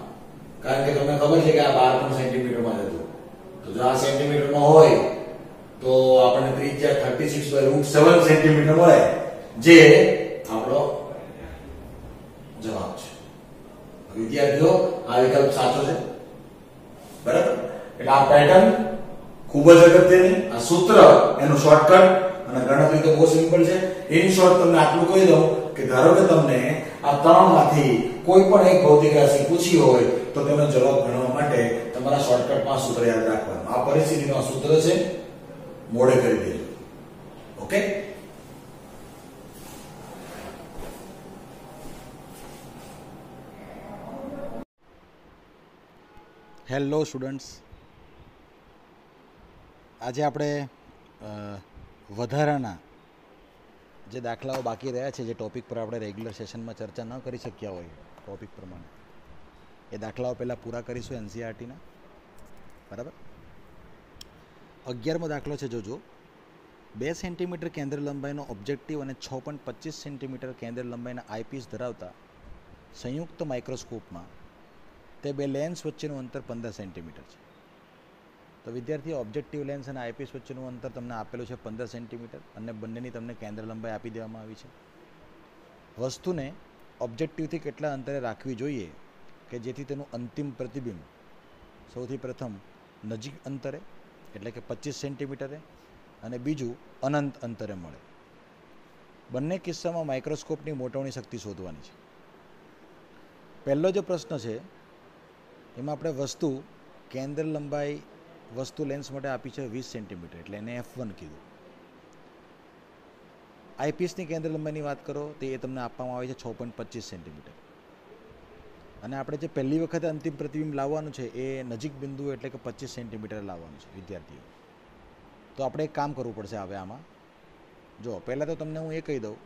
કારણ કે તમને ખબર છે કે આ 12 પણ સેન્ટીમીટર માં હતું, તો જો આ સેન્ટીમીટર માં હોય તો આપણને ત્રિજ્યા 36/√7 સેન્ટીમીટર મળે, જે આપણો જવાબ છે। વિદ્યાર્થીઓ આ વિકલ્પ સાચો છે। બરાબર? એટલે આ પેટર્ન ખૂબ જ અગત્યની, આ સૂત્ર એનું શોર્ટકટ, અને ગણતરી તો બહુ સિમ્પલ છે। ઇન શોર્ટ તમને આટલું કહી દઉં કે ધારો કે તમને આ ત્રણમાંથી કોઈ પણ એક ભૌતિક રાશિ પૂછી હોય તો તેનો જવાબ ગણવા માટે તમારા શોર્ટકટમાં સૂત્ર યાદ રાખવાનું। આ પરિસ્થિતિનું આ સૂત્ર છે, મોડે કરી દેજો। ઓકે? હેલો સ્ટુડન્ટ્સ, આજે આપણે વધારાના જે દાખલાઓ બાકી રહ્યા છે, જે ટોપિક પર આપણે રેગ્યુલર સેશનમાં ચર્ચા ન કરી શક્યા હોય ટોપિક પ્રમાણે, એ દાખલાઓ પહેલાં પૂરા કરીશું એનસીઈઆરટીના। બરાબર? 11મો દાખલો છે, જોજો। 2 સેન્ટીમીટર કેન્દ્ર લંબાઈનો ઓબ્જેક્ટિવ અને 6.25 સેન્ટીમીટર કેન્દ્ર લંબાઈના આઈપીસ ધરાવતા સંયુક્ત માઇક્રોસ્કોપમાં તે બે લેન્સ વચ્ચેનું અંતર 15 સેન્ટીમીટર છે। તો વિદ્યાર્થીઓ, ઓબ્જેક્ટિવ લેન્સ અને આઈપીસ વચ્ચેનું અંતર તમને આપેલું છે 15 સેન્ટીમીટર, અને બંનેની તમને કેન્દ્ર લંબાઈ આપી દેવામાં આવી છે। વસ્તુને ઓબ્જેક્ટિવથી કેટલા અંતરે રાખવી જોઈએ કે જેથી તેનું અંતિમ પ્રતિબિંબ સૌથી પ્રથમ નજીક અંતરે એટલે કે 25 સેન્ટીમીટરે અને બીજું અનંત અંતરે મળે। બંને કિસ્સામાં માઇક્રોસ્કોપની મોટવણી શક્તિ શોધવાની છે। પહેલો જે પ્રશ્ન છે એમાં આપણે વસ્તુ કેન્દ્ર લંબાઈ વસ્તુ લેન્સ માટે આપી છે 20 સેન્ટીમીટર, એટલે એને F1 કીધું। આઈપીસની કેન્દ્ર લંબાઈની વાત કરો તો એ તમને આપવામાં આવી છે 6.25 સેન્ટીમીટર, અને આપણે જે પહેલી વખતે અંતિમ પ્રતિબિંબ લાવવાનું છે એ નજીક બિંદુ એટલે કે 25 સેન્ટીમીટર લાવવાનું છે વિદ્યાર્થીઓ। તો આપણે એક કામ કરવું પડશે હવે આમાં। જો પહેલાં તો તમને હું એ કહી દઉં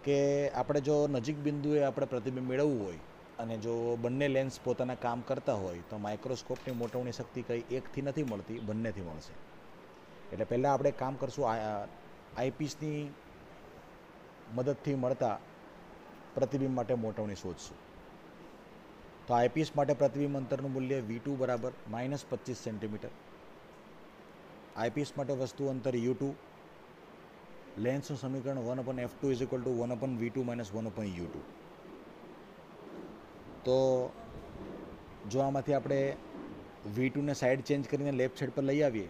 કે આપણે જો નજીક બિંદુએ આપણે પ્રતિબિંબ મેળવવું હોય અને જો બંને લેન્સ પોતાના કામ કરતા હોય તો માઇક્રોસ્કોપની મોટવણી શક્તિ કંઈ એકથી નથી મળતી, બંનેથી મળશે। એટલે પહેલાં આપણે કામ કરશું, આઈપીસની મદદથી મળતા પ્રતિબિંબ માટે મોટવણી શોધશું। તો આઈપીસ માટે પ્રતિબિંબ અંતરનું મૂલ્ય V2 બરાબર -25 સેન્ટીમીટર, આઈપીસ માટે વસ્તુ અંતર U2, લેન્સનું સમીકરણ 1/F2 = 1/V2 - 1/U2। તો જો આમાંથી આપણે V2 ને સાઈડ ચેન્જ કરીને લેફ્ટ સાઈડ પર લઈ આવીએ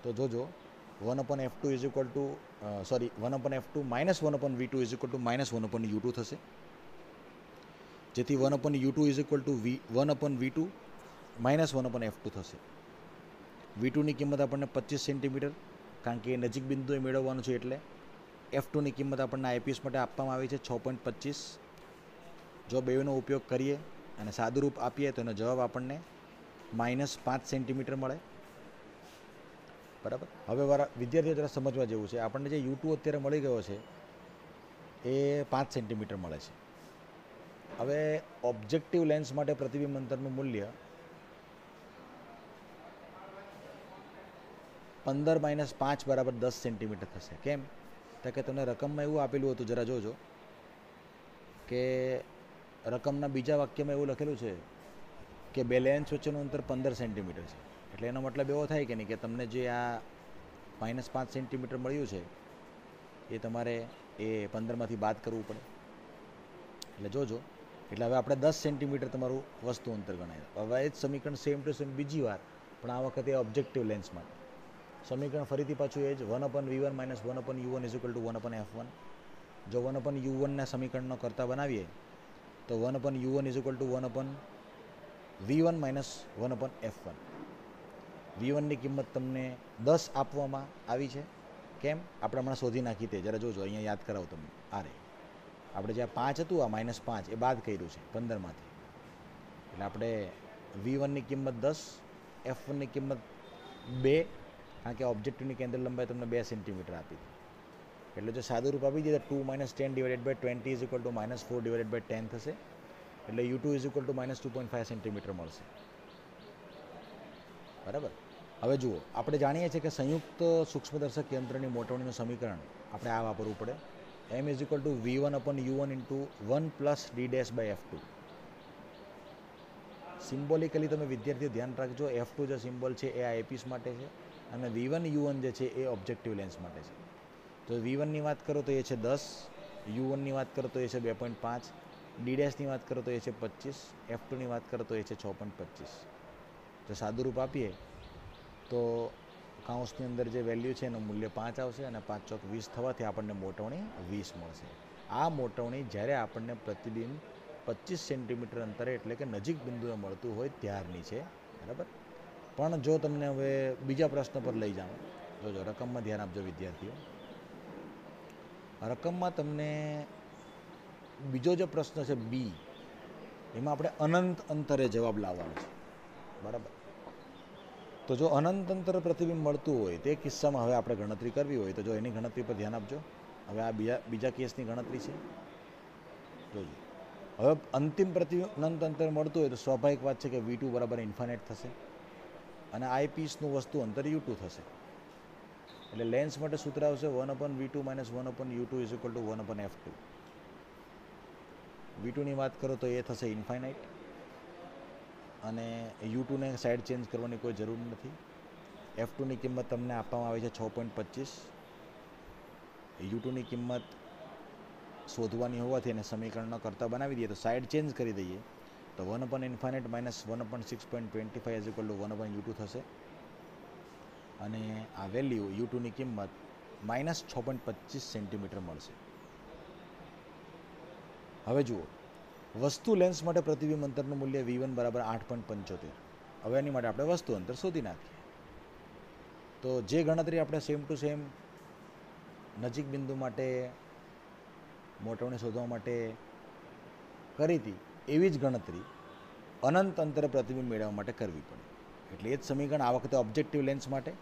તો જોજો 1/F2 - 1/F2 -1/V2 = -1/U2 થશે, જેથી 1/U2 = 1/V2 - 1/F2 થશે। V2 ની કિંમત આપણને 25 સેન્ટીમીટર, કારણ કે નજીક બિંદુએ મેળવવાનું છે એટલે। F2 ની કિંમત આપણને આઈપીસ માટે આપવામાં આવી છે 6.25। જો બેનો ઉપયોગ કરીએ અને સાદુરૂપ આપીએ તો એનો જવાબ આપણને -5 સેન્ટીમીટર મળે। બરાબર? હવે વિદ્યાર્થીઓ જરા સમજવા જેવું છે, આપણને જે U2 અત્યારે મળી ગયો છે એ 5 સેન્ટીમીટર મળે છે, હવે ઓબ્જેક્ટિવ લેન્સ માટે પ્રતિબિંબ અંતરનું મૂલ્ય 15 - 5 બરાબર 10 સેન્ટીમીટર થશે. કેમ? તો કે તમને રકમમાં એવું આપેલું હતું, જરા જોજો કે રકમના બીજા વાક્યમાં એવું લખેલું છે કે બે લેન્સ વચ્ચેનું અંતર 15 સેન્ટીમીટર છે. એટલે એનો મતલબ એવો થાય કે નહીં કે તમને જે આ -5 સેન્ટીમીટર મળ્યું છે એ તમારે એ 15માંથી બાદ કરવું પડે. એટલે જોજો. એટલે હવે આપણે 10 સેન્ટીમીટર તમારું વસ્તુ અંતર ગણાય. હવે એ જ સમીકરણ સેમ ટુ સેમ બીજી વાર, પણ આ વખતે ઓબ્જેક્ટિવ લેન્સ માટે સમીકરણ ફરીથી પાછું એ જ 1/v1 - 1/u1 = 1/f1. જો 1/u1ના સમીકરણનો કરતા બનાવીએ તો 1/u1 = 1/v1 - 1/f1. v1ની કિંમત તમને 10 આપવામાં આવી છે. કેમ? આપણે હમણાં શોધી નાખી તે, જરા જોજો, અહીંયા યાદ કરાવો તમને. આ રે આપણે જે 5 હતું, આ -5 એ બાદ કર્યું છે 15માંથી. એટલે આપણે v1ની કિંમત 10, f1ની કિંમત 2, કારણ કે ઓબ્જેક્ટિવની કેન્દ્ર લંબાઈ તમને 2 સેન્ટીમીટર આપી હતી. એટલે જો સાદું રૂપ આપી દઈએ તો 2 - 10 / 20 = -4 / 10 થશે. એટલે u2 = -2.5 સેન્ટીમીટર મળશે. બરાબર. હવે જુઓ, આપણે જાણીએ છીએ કે સંયુક્ત સૂક્ષ્મદર્શક યંત્રની મોટવણીનું સમીકરણ આપણે આ વાપરવું પડે. m = v1/u1 × 1 + d'/f2. સિમ્બોલિકલી તમે વિદ્યાર્થીઓ ધ્યાન રાખજો, f2 જે સિમ્બોલ છે એ આ એપીસ માટે છે અને v1u1 જે છે એ ઓબ્જેક્ટિવ લેન્સ માટે છે. તો v1ની વાત કરો તો એ છે 10, u1ની વાત કરો તો એ છે 2.5, d'-ની વાત કરો તો એ છે 25, f2ની વાત કરો તો એ છે 6.25. જો સાદું રૂપ આપીએ તો કાઉન્સની અંદર જે વેલ્યુ છે એનું મૂલ્ય 5 આવશે અને 5 ચોક 20 થવાથી આપણને મોટવણી 20 મળશે. આ મોટવણી જ્યારે આપણને પ્રતિબિંબ 25 સેન્ટીમીટર અંતરે એટલે કે નજીક બિંદુએ મળતું હોય ત્યારની છે. બરાબર. પણ જો તમને હવે બીજા પ્રશ્ન પર લઈ જાઉં, જોજો રકમમાં ધ્યાન આપજો વિદ્યાર્થીઓ. રકમમાં તમને બીજો જે પ્રશ્ન છે બી, એમાં આપણે અનંત અંતરે જવાબ લાવવાનો છે. બરાબર. તો જો અનંત અંતરે પ્રતિબિંબ મળતું હોય તે કિસ્સામાં હવે આપણે ગણતરી કરવી હોય તો જો એની ગણતરી પર ધ્યાન આપજો. હવે આ બીજા કેસની ગણતરી છે. જોજો, હવે અંતિમ પ્રતિબિંબ અનંત અંતરે મળતું હોય તો સ્વાભાવિક વાત છે કે v2 = ∞ થશે અને આઈપીસનું વસ્તુ અંતર u2 થશે. એટલે લેન્સ માટે સૂત્ર આવશે 1/v2 - 1/u2 = 1/f2. v2ની વાત કરો તો એ થશે ઇન્ફાઇનાઇટ અને u2ને સાઈડ ચેન્જ કરવાની કોઈ જરૂર નથી. f2ની કિંમત તમને આપવામાં આવી છે 6.25. u2ની કિંમત શોધવાની હોવાથી એને સમીકરણનો કરતા બનાવી દઈએ તો સાઈડ ચેન્જ કરી દઈએ તો 1/∞ - 1/6.25 = 1/u2 થશે અને આ વેલ્યુ u2ની કિંમત -6.25 સેન્ટીમીટર મળશે. હવે જુઓ, વસ્તુ લેન્સ માટે પ્રતિબિંબ અંતરનું મૂલ્ય v1 = 8.75. હવે એની માટે આપણે વસ્તુ અંતર શોધી નાખીએ. તો જે ગણતરી આપણે સેમ ટુ સેમ નજીક બિંદુ માટે મોટવણી શોધવા માટે કરી હતી એવી જ ગણતરી અનંત અંતરે પ્રતિબિંબ મેળવવા માટે કરવી પડે. એટલે એ જ સમીકરણ આ વખતે ઓબ્જેક્ટિવ લેન્સ માટે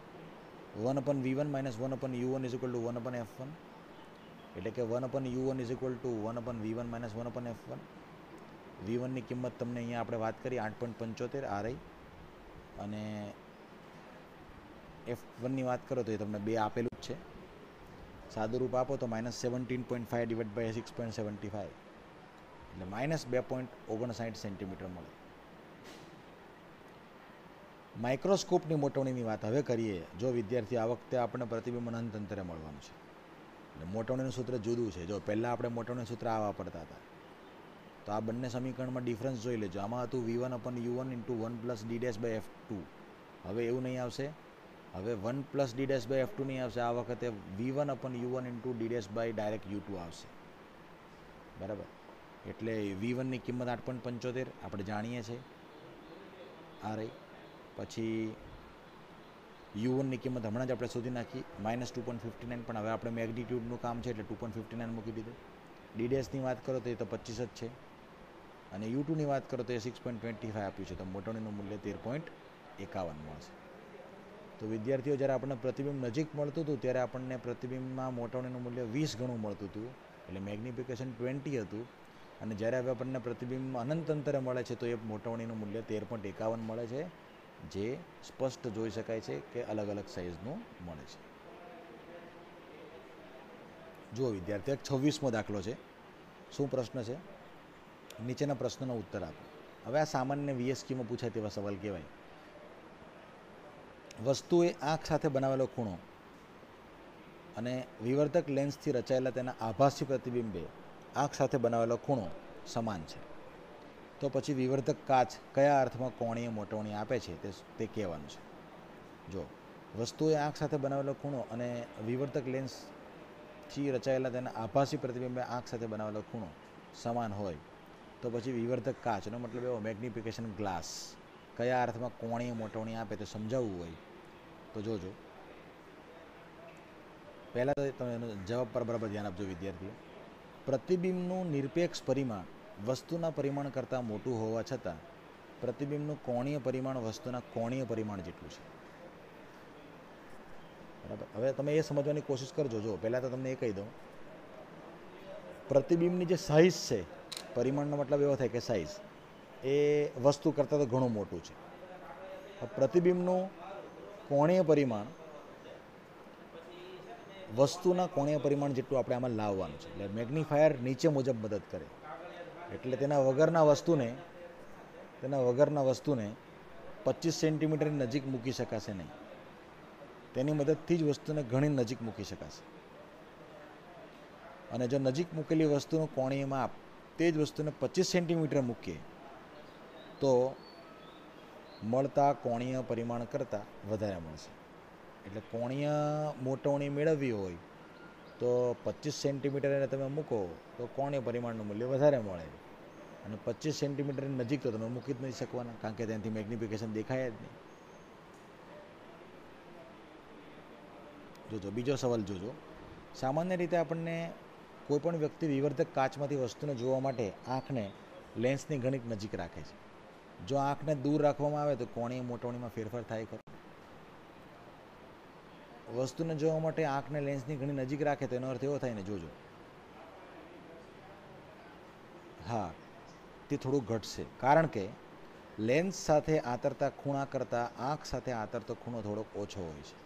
1/v1 - 1/u1 = 1/f1. એટલે કે 1/u1 = 1/v1 - 1/f1. v1ની કિંમત તમને અહીંયા આપણે વાત કરી 8.75 આ રહી અને f1ની વાત કરો તો એ તમને 2 આપેલું જ છે. સાદું રૂપ આપો તો -17.5 / 6.75 એટલે -2.59 સેન્ટીમીટર મળે. માઇક્રોસ્કોપની મોટવણીની વાત હવે કરીએ. જો વિદ્યાર્થી આ વખતે આપણે પ્રતિબિંબ અનંત અંતરે મળવાનું છે એટલે મોટવણીનું સૂત્ર જુદું છે. જો પહેલાં આપણે મોટવણીનું સૂત્ર આ વાપરતા હતા તો આ બંને સમીકરણમાં ડિફરન્સ જોઈ લેજો. આમાં હતું v1/u1 × 1 + d'/f2. હવે એવું નહીં આવશે. હવે 1 + d'/f2 નહીં આવશે. આ વખતે v1/u1 × d'/ડાયરેક્ટ u2 આવશે. બરાબર. એટલે v1ની કિંમત 8.75 આપણે જાણીએ છીએ આ રહી. પછી u1ની કિંમત હમણાં જ આપણે શોધી નાખી -2.59, પણ હવે આપણે મેગ્નિટ્યુડનું કામ છે એટલે 2.59 મૂકી દીધું. d'ની વાત કરો તો એ તો 25 જ છે અને u2ની વાત કરો તો એ 6.25 આપ્યું છે. તો મોટવણીનું મૂલ્ય 13.51 મળશે. તો વિદ્યાર્થીઓ, જ્યારે આપણને પ્રતિબિંબ નજીક મળતું હતું ત્યારે આપણને પ્રતિબિંબમાં મોટવણીનું મૂલ્ય 20 ગણું મળતું હતું. એટલે મેગ્નિફિકેશન 20 હતું અને જ્યારે હવે આપણને પ્રતિબિંબ અનંત અંતરે મળે છે તો એ મોટવણીનું મૂલ્ય 13.51 મળે છે, જે સ્પષ્ટ જોઈ શકાય છે કે અલગ અલગ સાઇઝનું મળે છે. જુઓ વિદ્યાર્થીઓ, 26મો દાખલો છે. શું પ્રશ્ન છે? નીચેના પ્રશ્નનો ઉત્તર આપો. હવે આ સામાન્ય VSQમાં પૂછાય તેવા સવાલ કહેવાય. વસ્તુએ આંખ સાથે બનાવેલો ખૂણો અને વિવર્તક લેન્સથી રચાયેલા તેના આભાસી પ્રતિબિંબે આંખ સાથે બનાવેલો ખૂણો સમાન છે. તો પછી વિવર્તક કાચ કયા અર્થમાં કોણીય મોટવણી આપે છે તે કહેવાનું છે. જો વસ્તુએ આંખ સાથે બનાવેલો ખૂણો અને વિવર્તક લેન્સથી રચાયેલા તેના આભાસી પ્રતિબિંબે આંખ સાથે બનાવેલો ખૂણો સમાન હોય તો પછી વિવર્તક કાચનો મતલબ એવો મેગ્નિફિકેશન ગ્લાસ કયા અર્થમાં કોણીય મોટવણી આપે તે સમજાવવું હોય તો જોજો. પહેલાં તો તમે એનો જવાબ પર બરાબર ધ્યાન આપજો વિદ્યાર્થીઓ. પ્રતિબિંબનું નિરપેક્ષ પરિમાણ વસ્તુના પરિમાણ કરતાં મોટું હોવા છતાં પ્રતિબિંબનું કોણીય પરિમાણ વસ્તુના કોણીય પરિમાણ જેટલું છે. બરાબર. હવે તમે એ સમજવાની કોશિશ કરજો. જો પહેલાં તો તમને એ કહી દઉં, પ્રતિબિંબની જે સાઇઝ છે, પરિમાણનો મતલબ એવો થાય કે સાઇઝ, એ વસ્તુ કરતાં તો ઘણું મોટું છે. પ્રતિબિંબનું કોણીય પરિમાણ વસ્તુના કોણીય પરિમાણ જેટલું આપણે આમાં લાવવાનું છે. એટલે મેગ્નિફાયર નીચે મુજબ મદદ કરે. એટલે તેના વગરના વસ્તુને 25 સેન્ટીમીટરની નજીક મૂકી શકાશે નહીં. તેની મદદથી જ વસ્તુને ઘણી નજીક મૂકી શકાશે. અને જો નજીક મૂકેલી વસ્તુનું કોણીય માપ તે જ વસ્તુને 25 સેન્ટીમીટર મૂકીએ તો મળતા કોણીય પરિમાણ કરતાં વધારે મળશે. એટલે કોણીય મોટવણી મેળવવી હોય તો 25 સેન્ટીમીટરને તમે મૂકો તો કોણીય પરિમાણનું મૂલ્ય વધારે મળે. અને 25 સેન્ટીમીટરની નજીક તો તમે મૂકી જ નહીં શકવાના, કારણ કે ત્યાંથી મેગ્નિફિકેશન દેખાય જ નહીં. જોજો બીજો સવાલ જોજો. સામાન્ય રીતે આપણને કોઈપણ વ્યક્તિ વિવર્તક કાચમાંથી વસ્તુને જોવા માટે આંખને લેન્સની ઘણી નજીક રાખે છે. જો આંખને દૂર રાખવામાં આવે તો કોણીય મોટવણીમાં ફેરફાર થાય ખરો? વસ્તુને જોવા માટે આંખને લેન્સની ઘણી નજીક રાખે તો એનો અર્થ એવો થાય ને, જોજો, હા, તે થોડું ઘટશે. કારણ કે લેન્સ સાથે આંતરતા ખૂણા કરતાં આંખ સાથે આંતરતો ખૂણો થોડોક ઓછો હોય છે.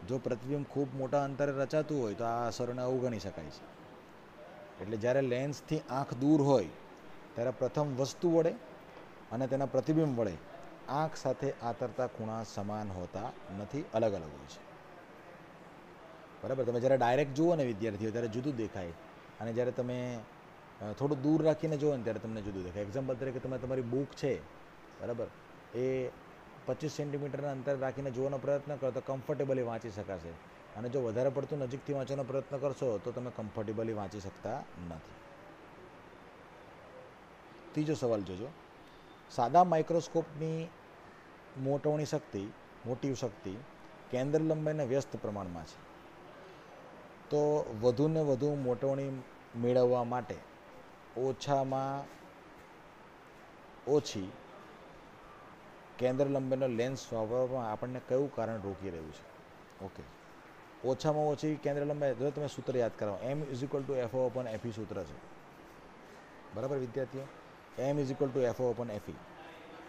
જો પ્રતિબિંબ ખૂબ મોટા અંતરે રચાતું હોય તો આ અસરોને અવગણી શકાય છે. એટલે જ્યારે લેન્સથી આંખ દૂર હોય ત્યારે પ્રથમ વસ્તુ વડે અને તેના પ્રતિબિંબ વડે આંખ સાથે આંતરતા ખૂણા સમાન હોતા નથી, અલગ અલગ હોય છે. બરાબર. તમે જ્યારે ડાયરેક્ટ જુઓ ને વિદ્યાર્થીઓ ત્યારે જુદું દેખાય, અને જ્યારે તમે થોડું દૂર રાખીને જુઓ ને ત્યારે તમને જુદું દેખાય. એક્ઝામ્પલ તરીકે તમે તમારી બુક છે, બરાબર, એ 25 સેન્ટીમીટરના અંતર રાખીને જોવાનો પ્રયત્ન કરો તો કમ્ફર્ટેબલી વાંચી શકાશે. અને જો વધારે પડતું નજીકથી વાંચવાનો પ્રયત્ન કરશો તો તમે કમ્ફર્ટેબલી વાંચી શકતા નથી. ત્રીજો સવાલ જોજો. સાદા માઇક્રોસ્કોપની મોટવણી શક્તિ કેન્દ્ર લંબાઈના વ્યસ્ત પ્રમાણમાં છે. તો વધુને વધુ મોટવણી મેળવવા માટે ઓછામાં ઓછી કેન્દ્ર લંબાઈનો લેન્સ વાપરવામાં આપણને કયું કારણ રોકી રહ્યું છે? ઓકે, ઓછામાં ઓછી કેન્દ્ર લંબાઈ, જો તમે સૂત્ર યાદ કરો, M=FO/FE સૂત્ર છે. બરાબર વિદ્યાર્થીઓ, M=FO/FE.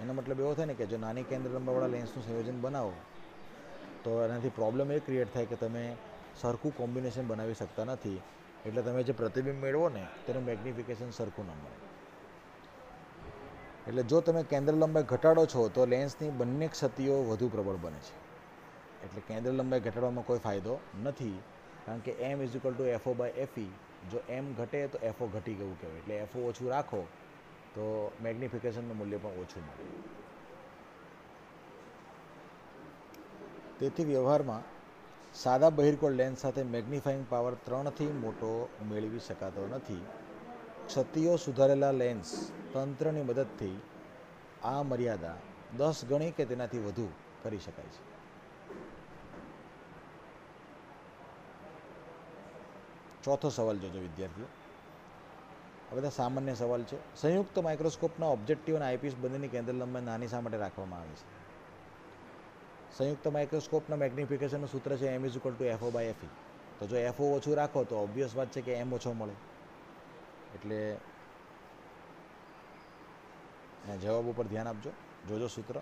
એનો મતલબ એવો થાય ને કે જો નાની કેન્દ્ર લંબાઈવાળા લેન્સનું સંયોજન બનાવો તો એનાથી પ્રોબ્લેમ એ ક્રિએટ થાય કે તમે સરખું કોમ્બિનેશન બનાવી શકતા નથી. એટલે તમે જે પ્રતિબિંબ મેળવો ને તેનું મેગ્નિફિકેશન સરખું ન મળે. એટલે જો તમે કેન્દ્ર લંબાઈ ઘટાડો છો તો લેન્સની બંને ક્ષતિઓ વધુ પ્રબળ બને છે. એટલે કેન્દ્ર લંબાઈ ઘટાડવામાં કોઈ ફાયદો નથી, કારણ કે M=FO/FE. જો M ઘટે તો FO ઘટી ગયું કહેવાય. એટલે FO ઓછું રાખો તો મેગ્નિફિકેશનનું મૂલ્ય પણ ઓછું મળે. તેથી વ્યવહારમાં સાદા બહિર્ગોળ લેન્સ સાથે મેગ્નિફાઇંગ પાવર 3થી મોટો મેળવી શકાતો નથી. ક્ષતિઓ સુધારેલા લેન્સ તંત્રની મદદથી આ મર્યાદા 10 ગણી કે તેનાથી વધુ કરી શકાય છે. ચોથો સવાલ જોજો વિદ્યાર્થીઓ. આ બધા સામાન્ય સવાલ છે. સંયુક્ત માઇક્રોસ્કોપના ઓબ્જેક્ટિવ અને આઈપીસ બંનેની કેન્દ્ર લંબાઈ નાની શા માટે રાખવામાં આવે છે? સંયુક્ત માઇક્રોસ્કોપના મેગ્નિફિકેશનનું સૂત્ર છે M=FO/FE. તો જો FO ઓછું રાખો તો ઓબ્વિયસ વાત છે કે M ઓછો મળે. એટલે જવાબ ઉપર ધ્યાન આપજો, જોજો સૂત્ર.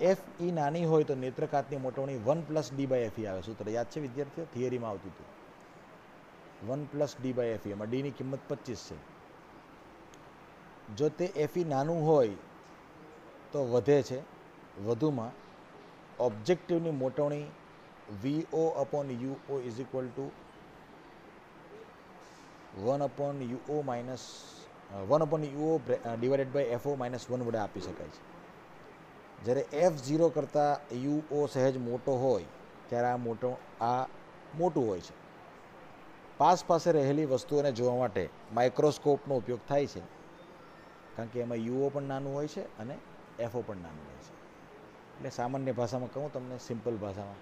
એફ ઈ નાની હોય તો નેત્રકાંતની મોટવણી 1+d/fe આવે. સૂત્ર યાદ છે વિદ્યાર્થીઓ? થિયરીમાં આવતું હતું 1+d/fe. એમાં ડીની કિંમત 25 છે. જો તે એફઈ નાનું હોય તો વધે છે. વધુમાં ઓબ્જેક્ટિવની મોટવણી VO/UO is equal to 1/UO divided by FO -1 વડે આપી શકાય છે. જ્યારે F0 કરતાં UO સહેજ મોટો હોય ત્યારે આ મોટું હોય છે. પાસે રહેલી વસ્તુઓને જોવા માટે માઇક્રોસ્કોપનો ઉપયોગ થાય છે, કારણ કે એમાં UO પણ નાનું હોય છે અને FO પણ નાનું હોય છે. એટલે સામાન્ય ભાષામાં કહું તમને, સિમ્પલ ભાષામાં,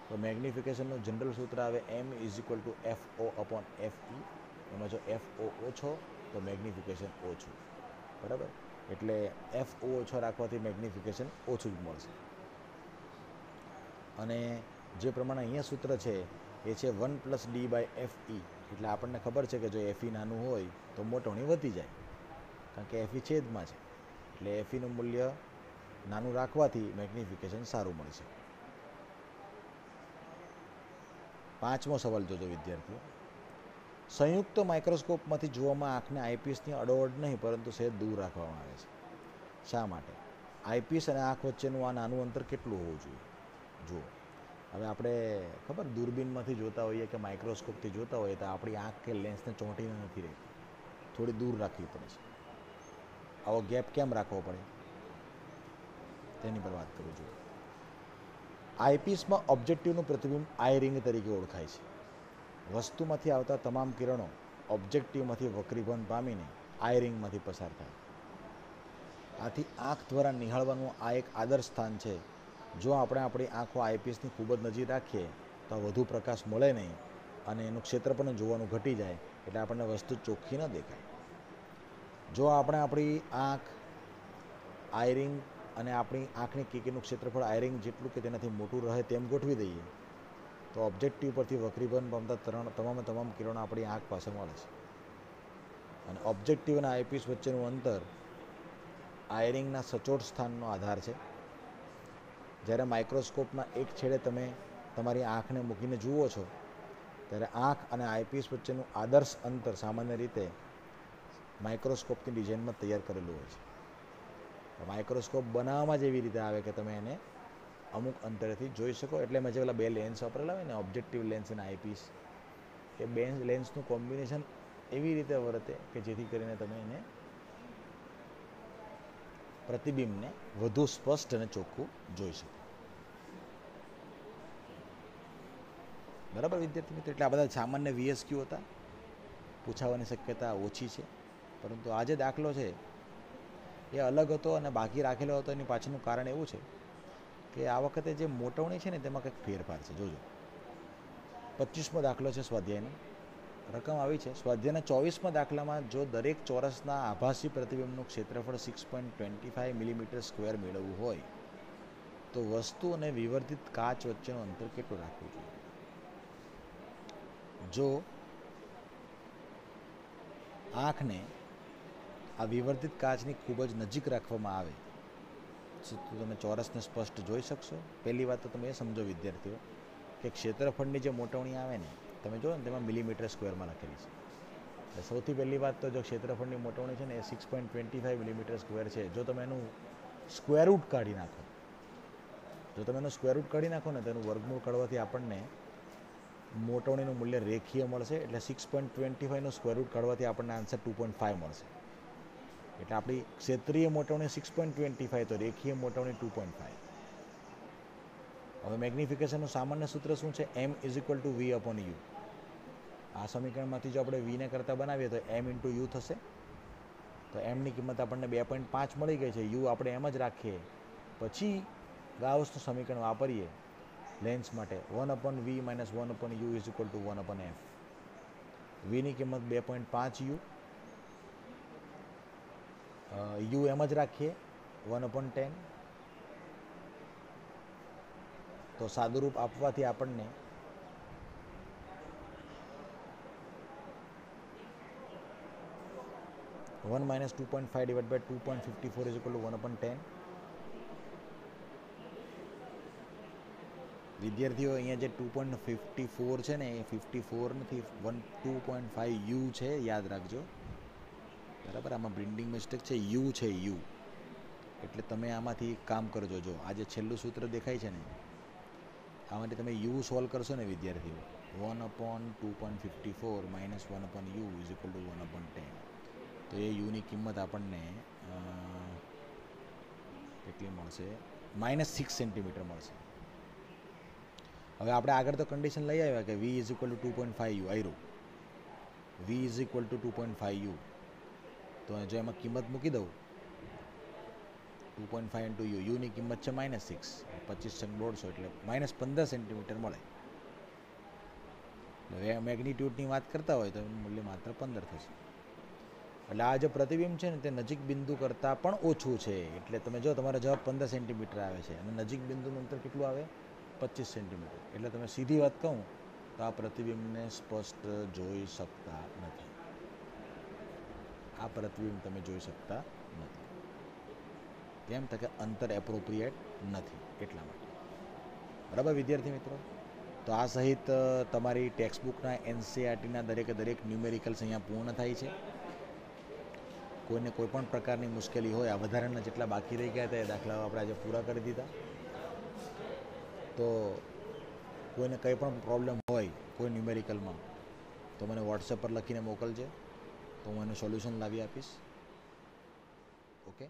તો મેગ્નિફિકેશનનું જનરલ સૂત્ર આવે M=FO/FE. એમાં જો FO ઓછો તો મેગ્નિફિકેશન ઓછું. બરાબર? એટલે FO ઓછો રાખવાથી મેગ્નિફિકેશન ઓછું જ મળશે. અને જે પ્રમાણે અહીંયા સૂત્ર છે એ છે 1+d/fe. એટલે આપણને ખબર છે કે જો FE નાનું હોય તો મોટવણી વધી જાય, કારણ કે FE છેદમાં છે. એટલે FEનું મૂલ્ય નાનું રાખવાથી મેગ્નિફિકેશન સારું મળશે. 5મો સવાલ જોજો વિદ્યાર્થીઓ. સંયુક્ત માઇક્રોસ્કોપમાંથી જોવામાં આંખને આઈપીસની અડોઅડ નહીં પરંતુ સહેજ દૂર રાખવામાં આવે છે. શા માટે? આઈપીસ અને આંખ વચ્ચેનું આ નાનું અંતર કેટલું હોવું જોઈએ? જુઓ, હવે આપણે ખબર દૂરબીનમાંથી જોતા હોઈએ કે માઇક્રોસ્કોપથી જોતા હોઈએ તો આપણી આંખ કે લેન્સને ચોંટીને નથી રહેતી, થોડી દૂર રાખવી પડે છે. આવો ગેપ કેમ રાખવો પડે તેની પર વાત કરું છું. આઈપીસમાં ઓબ્જેક્ટિવનું પ્રતિબિંબ આઈ રિંગ તરીકે ઓળખાય છે. વસ્તુમાંથી આવતા તમામ કિરણો ઓબ્જેક્ટિવમાંથી વક્રીભવન પામીને આઈ રિંગમાંથી પસાર થાય. આથી આંખ દ્વારા નિહાળવાનું આ એક આદર્શ સ્થાન છે. જો આપણે આપણી આંખો આઈપીસની ખૂબ જ નજીક રાખીએ તો વધુ પ્રકાશ મળે નહીં અને એનું ક્ષેત્ર પણ જોવાનું ઘટી જાય, એટલે આપણને વસ્તુ ચોખ્ખી ન દેખાય. જો આપણે આપણી આંખ આઈ રિંગ અને આપણી આંખની કીકીનું ક્ષેત્રફળ આઈ રિંગ જેટલું કે તેનાથી મોટું રહે તેમ ગોઠવી દઈએ તો ઓબ્જેક્ટિવ પરથી વક્રીભવન પામતા તમામ કિરણો આપણી આંખ પાસે મળે છે. અને ઓબ્જેક્ટિવ અને આઈપીસ વચ્ચેનું અંતર આઈ રિંગના સચોટ સ્થાનનો આધાર છે. જ્યારે માઇક્રોસ્કોપના એક છેડે તમે તમારી આંખને મૂકીને જુઓ છો ત્યારે આંખ અને આઈપીસ વચ્ચેનું આદર્શ અંતર સામાન્ય રીતે માઇક્રોસ્કોપની ડિઝાઇનમાં તૈયાર કરેલું હોય છે. માઇક્રોસ્કોપ બનાવવામાં જ એવી રીતે આવે કે તમે એને અમુક અંતરેથી જોઈ શકો. એટલે મેં જે પેલા બે લેન્સ વાપરેલા હોય ને, ઓબ્જેક્ટિવ લેન્સ અને આઈપીસ, એ બે લેન્સનું કોમ્બિનેશન એવી રીતે વર્તે કે જેથી કરીને તમે એને પ્રતિબિંબને વધુ સ્પષ્ટ અને ચોખ્ખું જોઈ શકો. બરાબર વિદ્યાર્થી મિત્રો? એટલે આ બધા સામાન્ય VSQ હતા, પૂછાવાની શક્યતા ઓછી છે. પરંતુ આ જે દાખલો છે એ અલગ હતો અને બાકી રાખેલો હતો. એની પાછળનું કારણ એવું છે કે આ વખતે જે મોટવણી છે ને તેમાં કંઈક ફેરફાર છે. જોજો, 25મો દાખલો છે સ્વાધ્યાયનો. રકમ આવી છે સ્વાધ્યાયના 24મા દાખલામાં જો દરેક ચોરસના આભાસી પ્રતિબિંબનું ક્ષેત્રફળ 6.25 mm² મેળવવું હોય તો વસ્તુ અને વિવર્તિત કાચ વચ્ચેનું અંતર કેટલું રાખવું જોઈએ? જો આંખને આ વિવર્તિત કાચની ખૂબ જ નજીક રાખવામાં આવે તો તમે ચોરસને સ્પષ્ટ જોઈ શકશો. પહેલી વાત તો તમે એ સમજો વિદ્યાર્થીઓ કે ક્ષેત્રફળની જે મોટવણી આવે ને તમે જો ને તેમાં મિલીમીટર² લખેલી છે. એટલે સૌથી પહેલી વાત તો જો ક્ષેત્રફળની મોટવણી છે ને એ 6.25 mm² છે. જો તમે એનું સ્ક્વેર રૂટ કાઢી નાખો ને તો એનું વર્ગમૂળ કાઢવાથી આપણને મોટવણીનું મૂલ્ય રેખીય મળશે. એટલે 6.25નું સ્ક્વેર રૂટ કાઢવાથી આપણને આન્સર 2.5 મળશે. એટલે આપણી ક્ષેત્રીય મોટવણી 6.25 તો રેખીય મોટવણી 2.5. હવે મેગ્નિફિકેશનનું સામાન્ય સૂત્ર શું છે? M=V/U. આ સમીકરણમાંથી જો આપણે વીને કરતાં બનાવીએ તો M×U થશે. તો એમની કિંમત આપણને 2.5 મળી ગઈ છે. યુ આપણે એમ જ રાખીએ. પછી ગાઉસનું સમીકરણ વાપરીએ લેન્સ માટે 1/V - 1/U = 1/f. વીની કિંમત 2.5U, યુ એમ જ રાખીએ 1/10. તો સાદુરૂપ આપવાથી આપણને 1 minus 2.5 divided by 2.54 is equal to 1/10. વિદ્યાર્થીઓ અહીંયા જે 2.54 છે ને એ 54 નથી 2.5 યુ છે, યાદ રાખજો બરાબર. આમાં પ્રિન્ટિંગ મિસ્ટેક છે, યુ છે યુ. એટલે તમે આમાંથી કામ કરજો. જો આ જે છેલ્લું સૂત્ર દેખાય છે ને આમાંથી તમે યુ સોલ્વ કરશો ને વિદ્યાર્થીઓ, 1/2.54 minus 1/u is equal two 1/10. તો એ યુની કિંમત આપણને કેટલી મળશે? -6 સેન્ટીમીટર મળશે. હવે આપણે આગળ તો કન્ડિશન લઈ આવ્યા કે v is equal two 2.5u આયરું, v is equal two 2.5u. તો જો એમાં કિંમત મૂકી દઉં 2.5 ઇન્ટુ યુ, યુની કિંમત છે -6, 25/150 એટલે -15 સેન્ટીમીટર મળે. હવે મેગ્નિટ્યુડની વાત કરતા હોય તો એનું મૂલ્ય માત્ર 15 થશે. એટલે આ જે પ્રતિબિંબ છે ને તે નજીક બિંદુ કરતાં પણ ઓછું છે. એટલે તમે જો તમારો જવાબ 15 સેન્ટીમીટર આવે છે અને નજીક બિંદુનું અંતર કેટલું આવે? 25 સેન્ટીમીટર. એટલે તમે સીધી વાત કહું તો આ પ્રતિબિંબને સ્પષ્ટ જોઈ શકતા નથી. આ પ્રતિબિંબ તમે જોઈ શકતા નથી. કેમ? તો કે અંતર એપ્રોપ્રિએટ નથી એટલા માટે. બરાબર વિદ્યાર્થી મિત્રો? તો આ સહિત તમારી ટેક્સ્ટબુકના NCERTના દરેક ન્યુમેરિકલ્સ અહીંયા પૂર્ણ થાય છે. કોઈને કોઈ પણ પ્રકારની મુશ્કેલી હોય, આ વધારાના જેટલા બાકી રહી ગયા હતા એ દાખલાઓ આપણે આજે પૂરા કરી દીધા. તો કોઈને કંઈ પણ પ્રોબ્લેમ હોય કોઈ ન્યુમેરિકલમાં તો મને વોટ્સએપ પર લખીને મોકલજે, તો હું એનું સોલ્યુશન લાવી આપીશ. ઓકે.